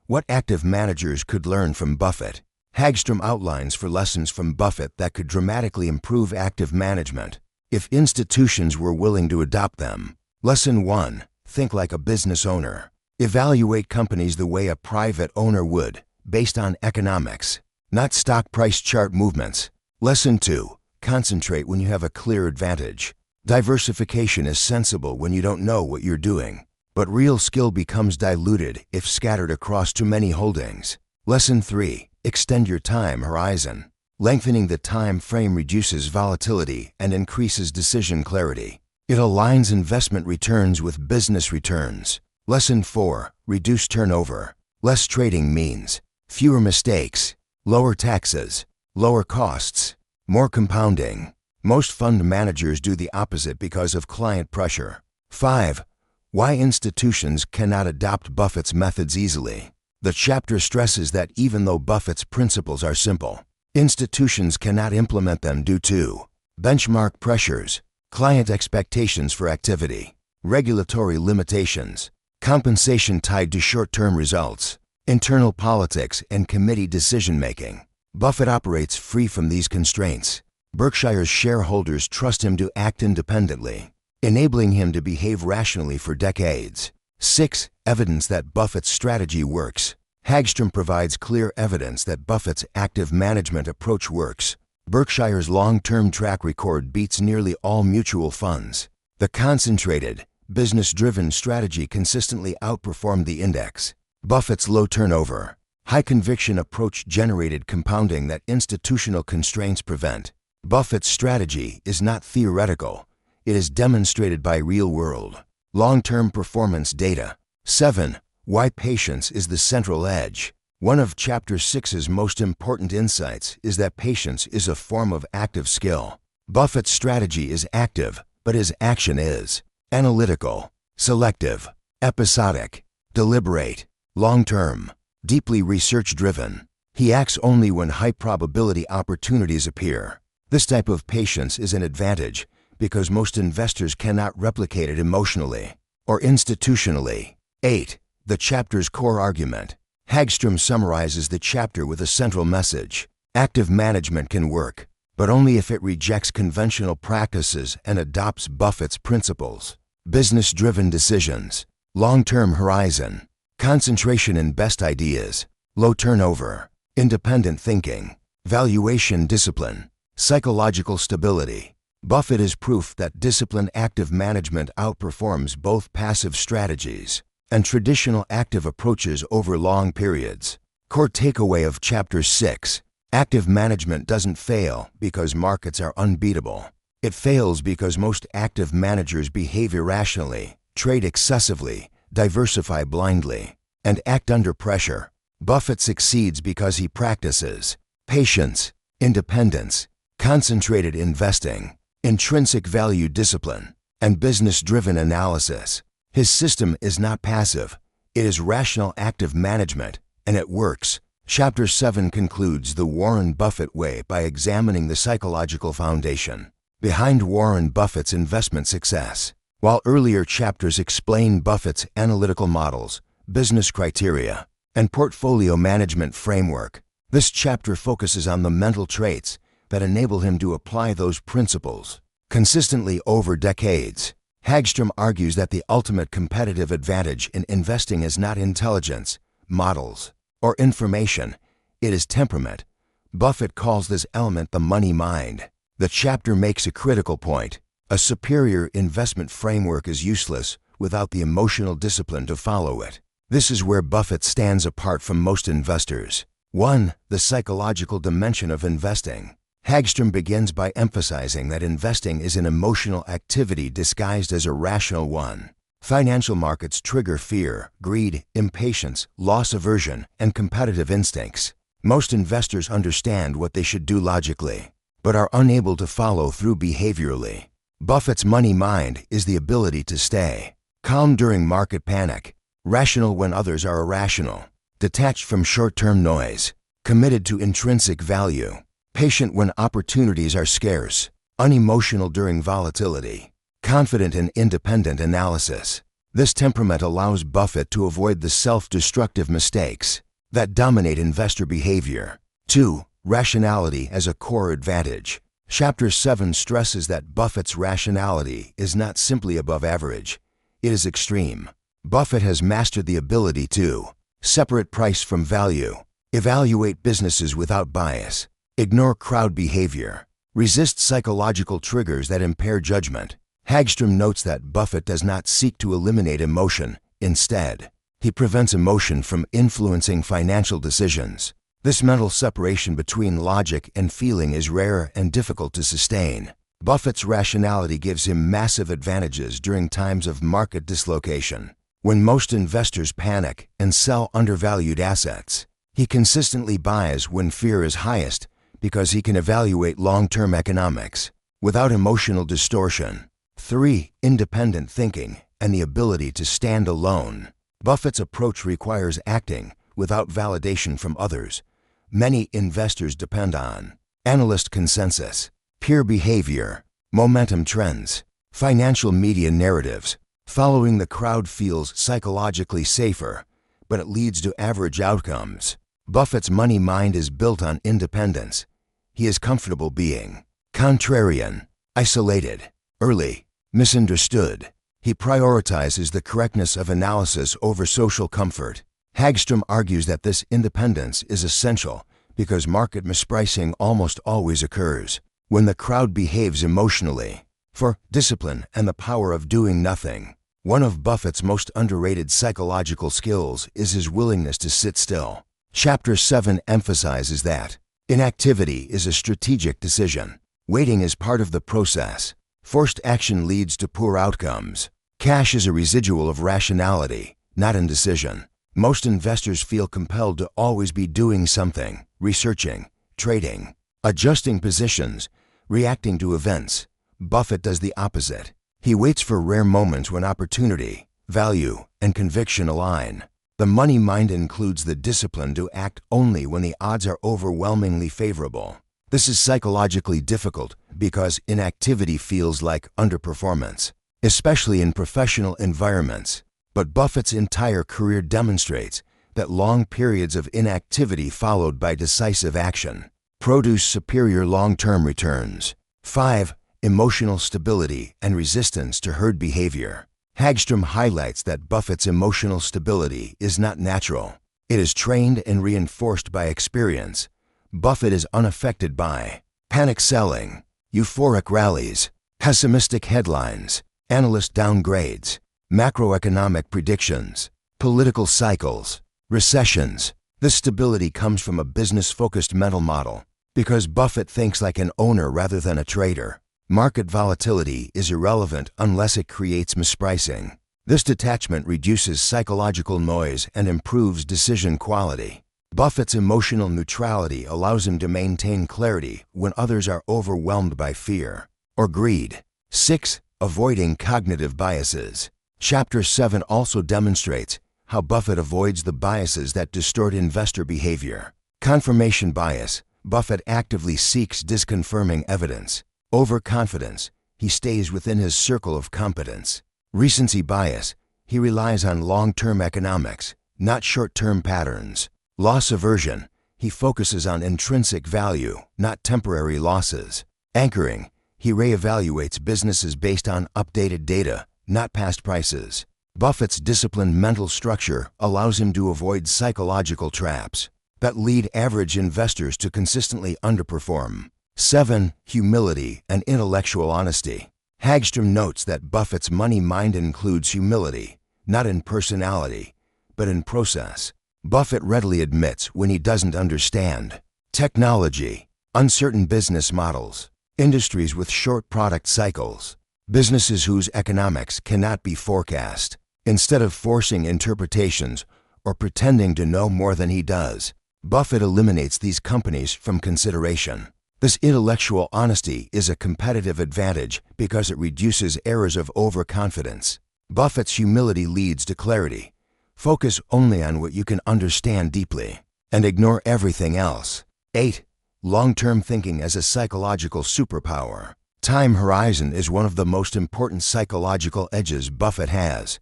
Speaker 1: What active managers could learn from Buffett. Hagstrom outlines for lessons from Buffett that could dramatically improve active management if institutions were willing to adopt them. Lesson 1. Think like a business owner. Evaluate companies the way a private owner would, based on economics, not stock price chart movements. Lesson 2. Concentrate when you have a clear advantage. Diversification is sensible when you don't know what you're doing, but real skill becomes diluted if scattered across too many holdings. Lesson 3. Extend your time horizon. Lengthening the time frame reduces volatility and increases decision clarity. It aligns investment returns with business returns. Lesson 4. Reduce turnover. Less trading means fewer mistakes, lower taxes, lower costs, more compounding. Most fund managers do the opposite because of client pressure. 5. Why institutions cannot adopt Buffett's methods easily. The chapter stresses that even though Buffett's principles are simple, institutions cannot implement them due to benchmark pressures, client expectations for activity, regulatory limitations, compensation tied to short-term results, internal politics, and committee decision-making. Buffett operates free from these constraints. Berkshire's shareholders trust him to act independently, enabling him to behave rationally for decades. 6. Evidence that Buffett's strategy works. Hagstrom provides clear evidence that Buffett's active management approach works. Berkshire's long-term track record beats nearly all mutual funds. The concentrated, business-driven strategy consistently outperformed the index. Buffett's low turnover. High-conviction approach-generated compounding that institutional constraints prevent. Buffett's strategy is not theoretical. It is demonstrated by real-world, long-term performance data. 7. Why patience is the central edge. One of Chapter 6's most important insights is that patience is a form of active skill. Buffett's strategy is active, but his action is analytical, selective, episodic, deliberate, long-term, deeply research-driven. He acts only when high-probability opportunities appear. This type of patience is an advantage because most investors cannot replicate it emotionally or institutionally. 8. The chapter's core argument. Hagstrom summarizes the chapter with a central message. Active management can work, but only if it rejects conventional practices and adopts Buffett's principles. Business-driven decisions, long-term horizon, concentration in best ideas, low turnover, independent thinking, valuation discipline, psychological stability. Buffett is proof that disciplined active management outperforms both passive strategies and traditional active approaches over long periods. Core takeaway of Chapter 6. Active management doesn't fail because markets are unbeatable. It fails because most active managers behave irrationally, trade excessively, diversify blindly, and act under pressure. Buffett succeeds because he practices patience, independence, concentrated investing, intrinsic value discipline, and business-driven analysis. His system is not passive. It is rational active management, and it works. Chapter 7 concludes the Warren Buffett Way by examining the psychological foundation behind Warren Buffett's investment success. While earlier chapters explain Buffett's analytical models, business criteria, and portfolio management framework, this chapter focuses on the mental traits that enable him to apply those principles consistently over decades. Hagstrom argues that the ultimate competitive advantage in investing is not intelligence, models, or information. It is temperament. Buffett calls this element the money mind. The chapter makes a critical point. A superior investment framework is useless without the emotional discipline to follow it. This is where Buffett stands apart from most investors. 1. The psychological dimension of investing. Hagstrom begins by emphasizing that investing is an emotional activity disguised as a rational one. Financial markets trigger fear, greed, impatience, loss aversion, and competitive instincts. Most investors understand what they should do logically, but are unable to follow through behaviorally. Buffett's money mind is the ability to stay calm during market panic, rational when others are irrational, detached from short-term noise, committed to intrinsic value, patient when opportunities are scarce, unemotional during volatility, confident in independent analysis. This temperament allows Buffett to avoid the self-destructive mistakes that dominate investor behavior. 2. Rationality as a core advantage. Chapter 7 stresses that Buffett's rationality is not simply above average, it is extreme. Buffett has mastered the ability to separate price from value, evaluate businesses without bias, ignore crowd behavior, resist psychological triggers that impair judgment. Hagstrom notes that Buffett does not seek to eliminate emotion. Instead, he prevents emotion from influencing financial decisions. This mental separation between logic and feeling is rare and difficult to sustain. Buffett's rationality gives him massive advantages during times of market dislocation. When most investors panic and sell undervalued assets, he consistently buys when fear is highest because he can evaluate long-term economics without emotional distortion. 3. Independent thinking and the ability to stand alone. Buffett's approach requires acting without validation from others. Many investors depend on analyst consensus, peer behavior, momentum trends, financial media narratives. Following the crowd feels psychologically safer, but it leads to average outcomes. Buffett's money mind is built on independence. He is comfortable being contrarian, isolated, early, misunderstood. He prioritizes the correctness of analysis over social comfort. Hagstrom argues that this independence is essential because market mispricing almost always occurs when the crowd behaves emotionally. For discipline and the power of doing nothing. One of Buffett's most underrated psychological skills is his willingness to sit still. Chapter 7 emphasizes that inactivity is a strategic decision. Waiting is part of the process. Forced action leads to poor outcomes. Cash is a residual of rationality, not indecision. Most investors feel compelled to always be doing something, researching, trading, adjusting positions, reacting to events. Buffett does the opposite. He waits for rare moments when opportunity, value, and conviction align. The money mind includes the discipline to act only when the odds are overwhelmingly favorable. This is psychologically difficult because inactivity feels like underperformance, especially in professional environments. But Buffett's entire career demonstrates that long periods of inactivity followed by decisive action produce superior long-term returns. 5. Emotional stability and resistance to herd behavior. Hagstrom highlights that Buffett's emotional stability is not natural. It is trained and reinforced by experience. Buffett is unaffected by panic selling, euphoric rallies, pessimistic headlines, analyst downgrades, macroeconomic predictions, political cycles, recessions. This stability comes from a business-focused mental model because Buffett thinks like an owner rather than a trader. Market volatility is irrelevant unless it creates mispricing. This detachment reduces psychological noise and improves decision quality. Buffett's emotional neutrality allows him to maintain clarity when others are overwhelmed by fear or greed. 6. Avoiding cognitive biases. Chapter 7 also demonstrates how Buffett avoids the biases that distort investor behavior. Confirmation bias. Buffett actively seeks disconfirming evidence. Overconfidence. He stays within his circle of competence. Recency bias. He relies on long-term economics, not short-term patterns. Loss aversion. He focuses on intrinsic value, not temporary losses. Anchoring. He reevaluates businesses based on updated data, not past prices. Buffett's disciplined mental structure allows him to avoid psychological traps that lead average investors to consistently underperform. 7. Humility and intellectual honesty. Hagstrom notes that Buffett's money mind includes humility, not in personality, but in process. Buffett readily admits when he doesn't understand technology, uncertain business models, industries with short product cycles, businesses whose economics cannot be forecast. Instead of forcing interpretations or pretending to know more than he does, Buffett eliminates these companies from consideration. This intellectual honesty is a competitive advantage because it reduces errors of overconfidence. Buffett's humility leads to clarity. Focus only on what you can understand deeply and ignore everything else. 8. Long-term thinking as a psychological superpower. Time horizon is one of the most important psychological edges Buffett has.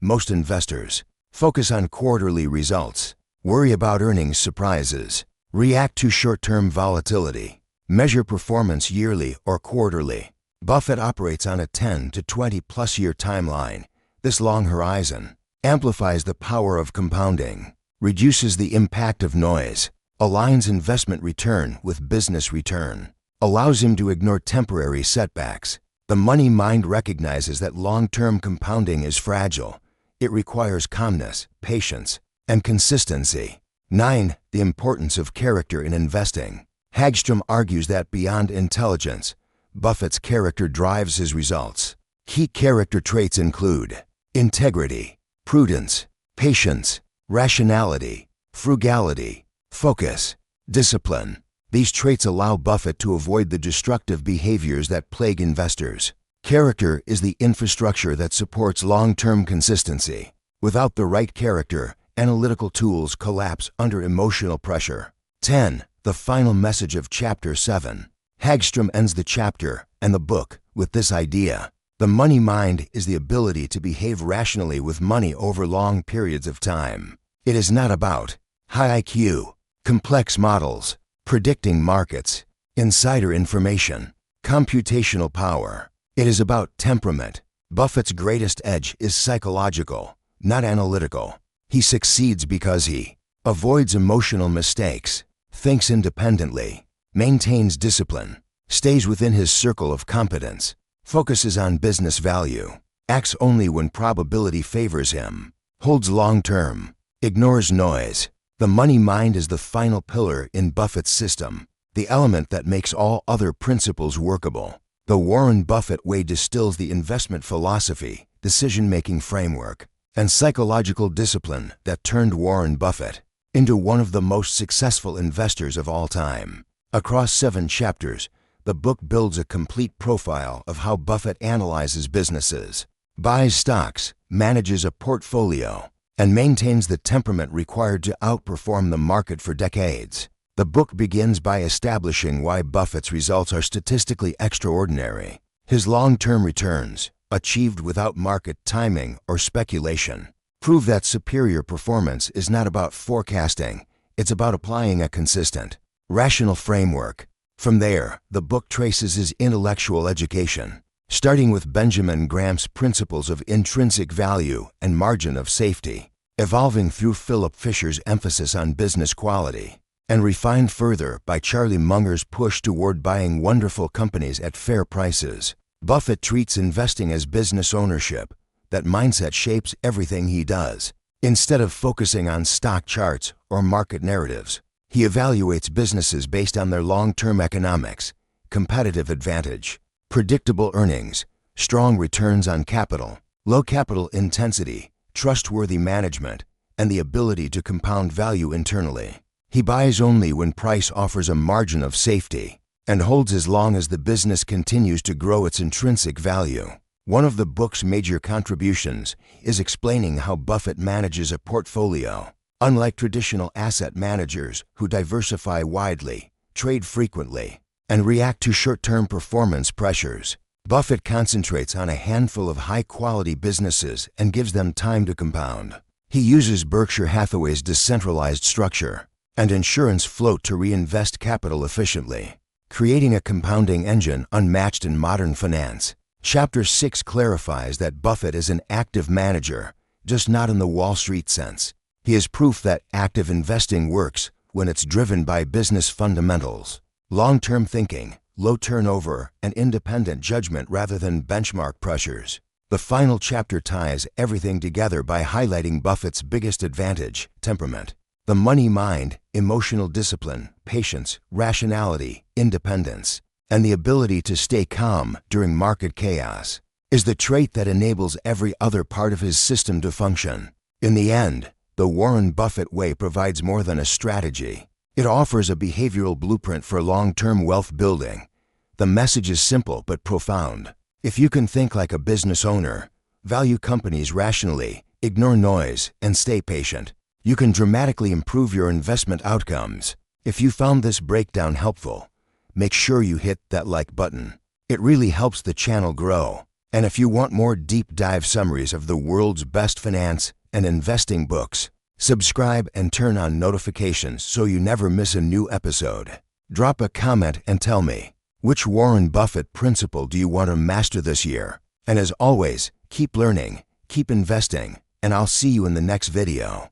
Speaker 1: Most investors focus on quarterly results, worry about earnings surprises, react to short-term volatility, measure performance yearly or quarterly. Buffett operates on a 10 to 20-plus year timeline. This long horizon amplifies the power of compounding, reduces the impact of noise, aligns investment return with business return, allows him to ignore temporary setbacks. The money mind recognizes that long-term compounding is fragile. It requires calmness, patience, and consistency. 9. The importance of character in investing. Hagstrom argues that beyond intelligence, Buffett's character drives his results. Key character traits include integrity, prudence, patience, rationality, frugality, focus, discipline. These traits allow Buffett to avoid the destructive behaviors that plague investors. Character is the infrastructure that supports long-term consistency. Without the right character, analytical tools collapse under emotional pressure. 10. The final message of Chapter 7. Hagstrom ends the chapter and the book with this idea. The money mind is the ability to behave rationally with money over long periods of time. It is not about high IQ, complex models, predicting markets, insider information, computational power. It is about temperament. Buffett's greatest edge is psychological, not analytical. He succeeds because he avoids emotional mistakes, thinks independently, maintains discipline, stays within his circle of competence, focuses on business value, acts only when probability favors him, holds long-term, ignores noise, The money mind is the final pillar in Buffett's system, the element that makes all other principles workable. The Warren Buffett Way distills the investment philosophy, decision-making framework, and psychological discipline that turned Warren Buffett into one of the most successful investors of all time. Across 7 chapters, the book builds a complete profile of how Buffett analyzes businesses, buys stocks, manages a portfolio, and maintains the temperament required to outperform the market for decades. The book begins by establishing why Buffett's results are statistically extraordinary. His long-term returns, achieved without market timing or speculation, prove that superior performance is not about forecasting, it's about applying a consistent, rational framework. From there, the book traces his intellectual education, starting with Benjamin Graham's principles of intrinsic value and margin of safety, evolving through Philip Fisher's emphasis on business quality, and refined further by Charlie Munger's push toward buying wonderful companies at fair prices. Buffett treats investing as business ownership. That mindset shapes everything he does. Instead of focusing on stock charts or market narratives, he evaluates businesses based on their long-term economics, competitive advantage, predictable earnings, strong returns on capital, low capital intensity, trustworthy management, and the ability to compound value internally. He buys only when price offers a margin of safety and holds as long as the business continues to grow its intrinsic value. One of the book's major contributions is explaining how Buffett manages a portfolio. Unlike traditional asset managers who diversify widely, trade frequently, and react to short-term performance pressures, Buffett concentrates on a handful of high-quality businesses and gives them time to compound. He uses Berkshire Hathaway's decentralized structure and insurance float to reinvest capital efficiently, creating a compounding engine unmatched in modern finance. Chapter 6 clarifies that Buffett is an active manager, just not in the Wall Street sense. He is proof that active investing works when it's driven by business fundamentals, long-term thinking, low turnover, and independent judgment rather than benchmark pressures. The final chapter ties everything together by highlighting Buffett's biggest advantage, temperament. The money mind, emotional discipline, patience, rationality, independence, and the ability to stay calm during market chaos is the trait that enables every other part of his system to function. In the end, the Warren Buffett Way provides more than a strategy. It offers a behavioral blueprint for long-term wealth building. The message is simple but profound. If you can think like a business owner, value companies rationally, ignore noise, and stay patient, you can dramatically improve your investment outcomes. If you found this breakdown helpful, make sure you hit that like button. It really helps the channel grow. And if you want more deep dive summaries of the world's best finance and investing books, subscribe and turn on notifications so you never miss a new episode. Drop a comment and tell me, which Warren Buffett principle do you want to master this year? And as always, keep learning, keep investing, and I'll see you in the next video.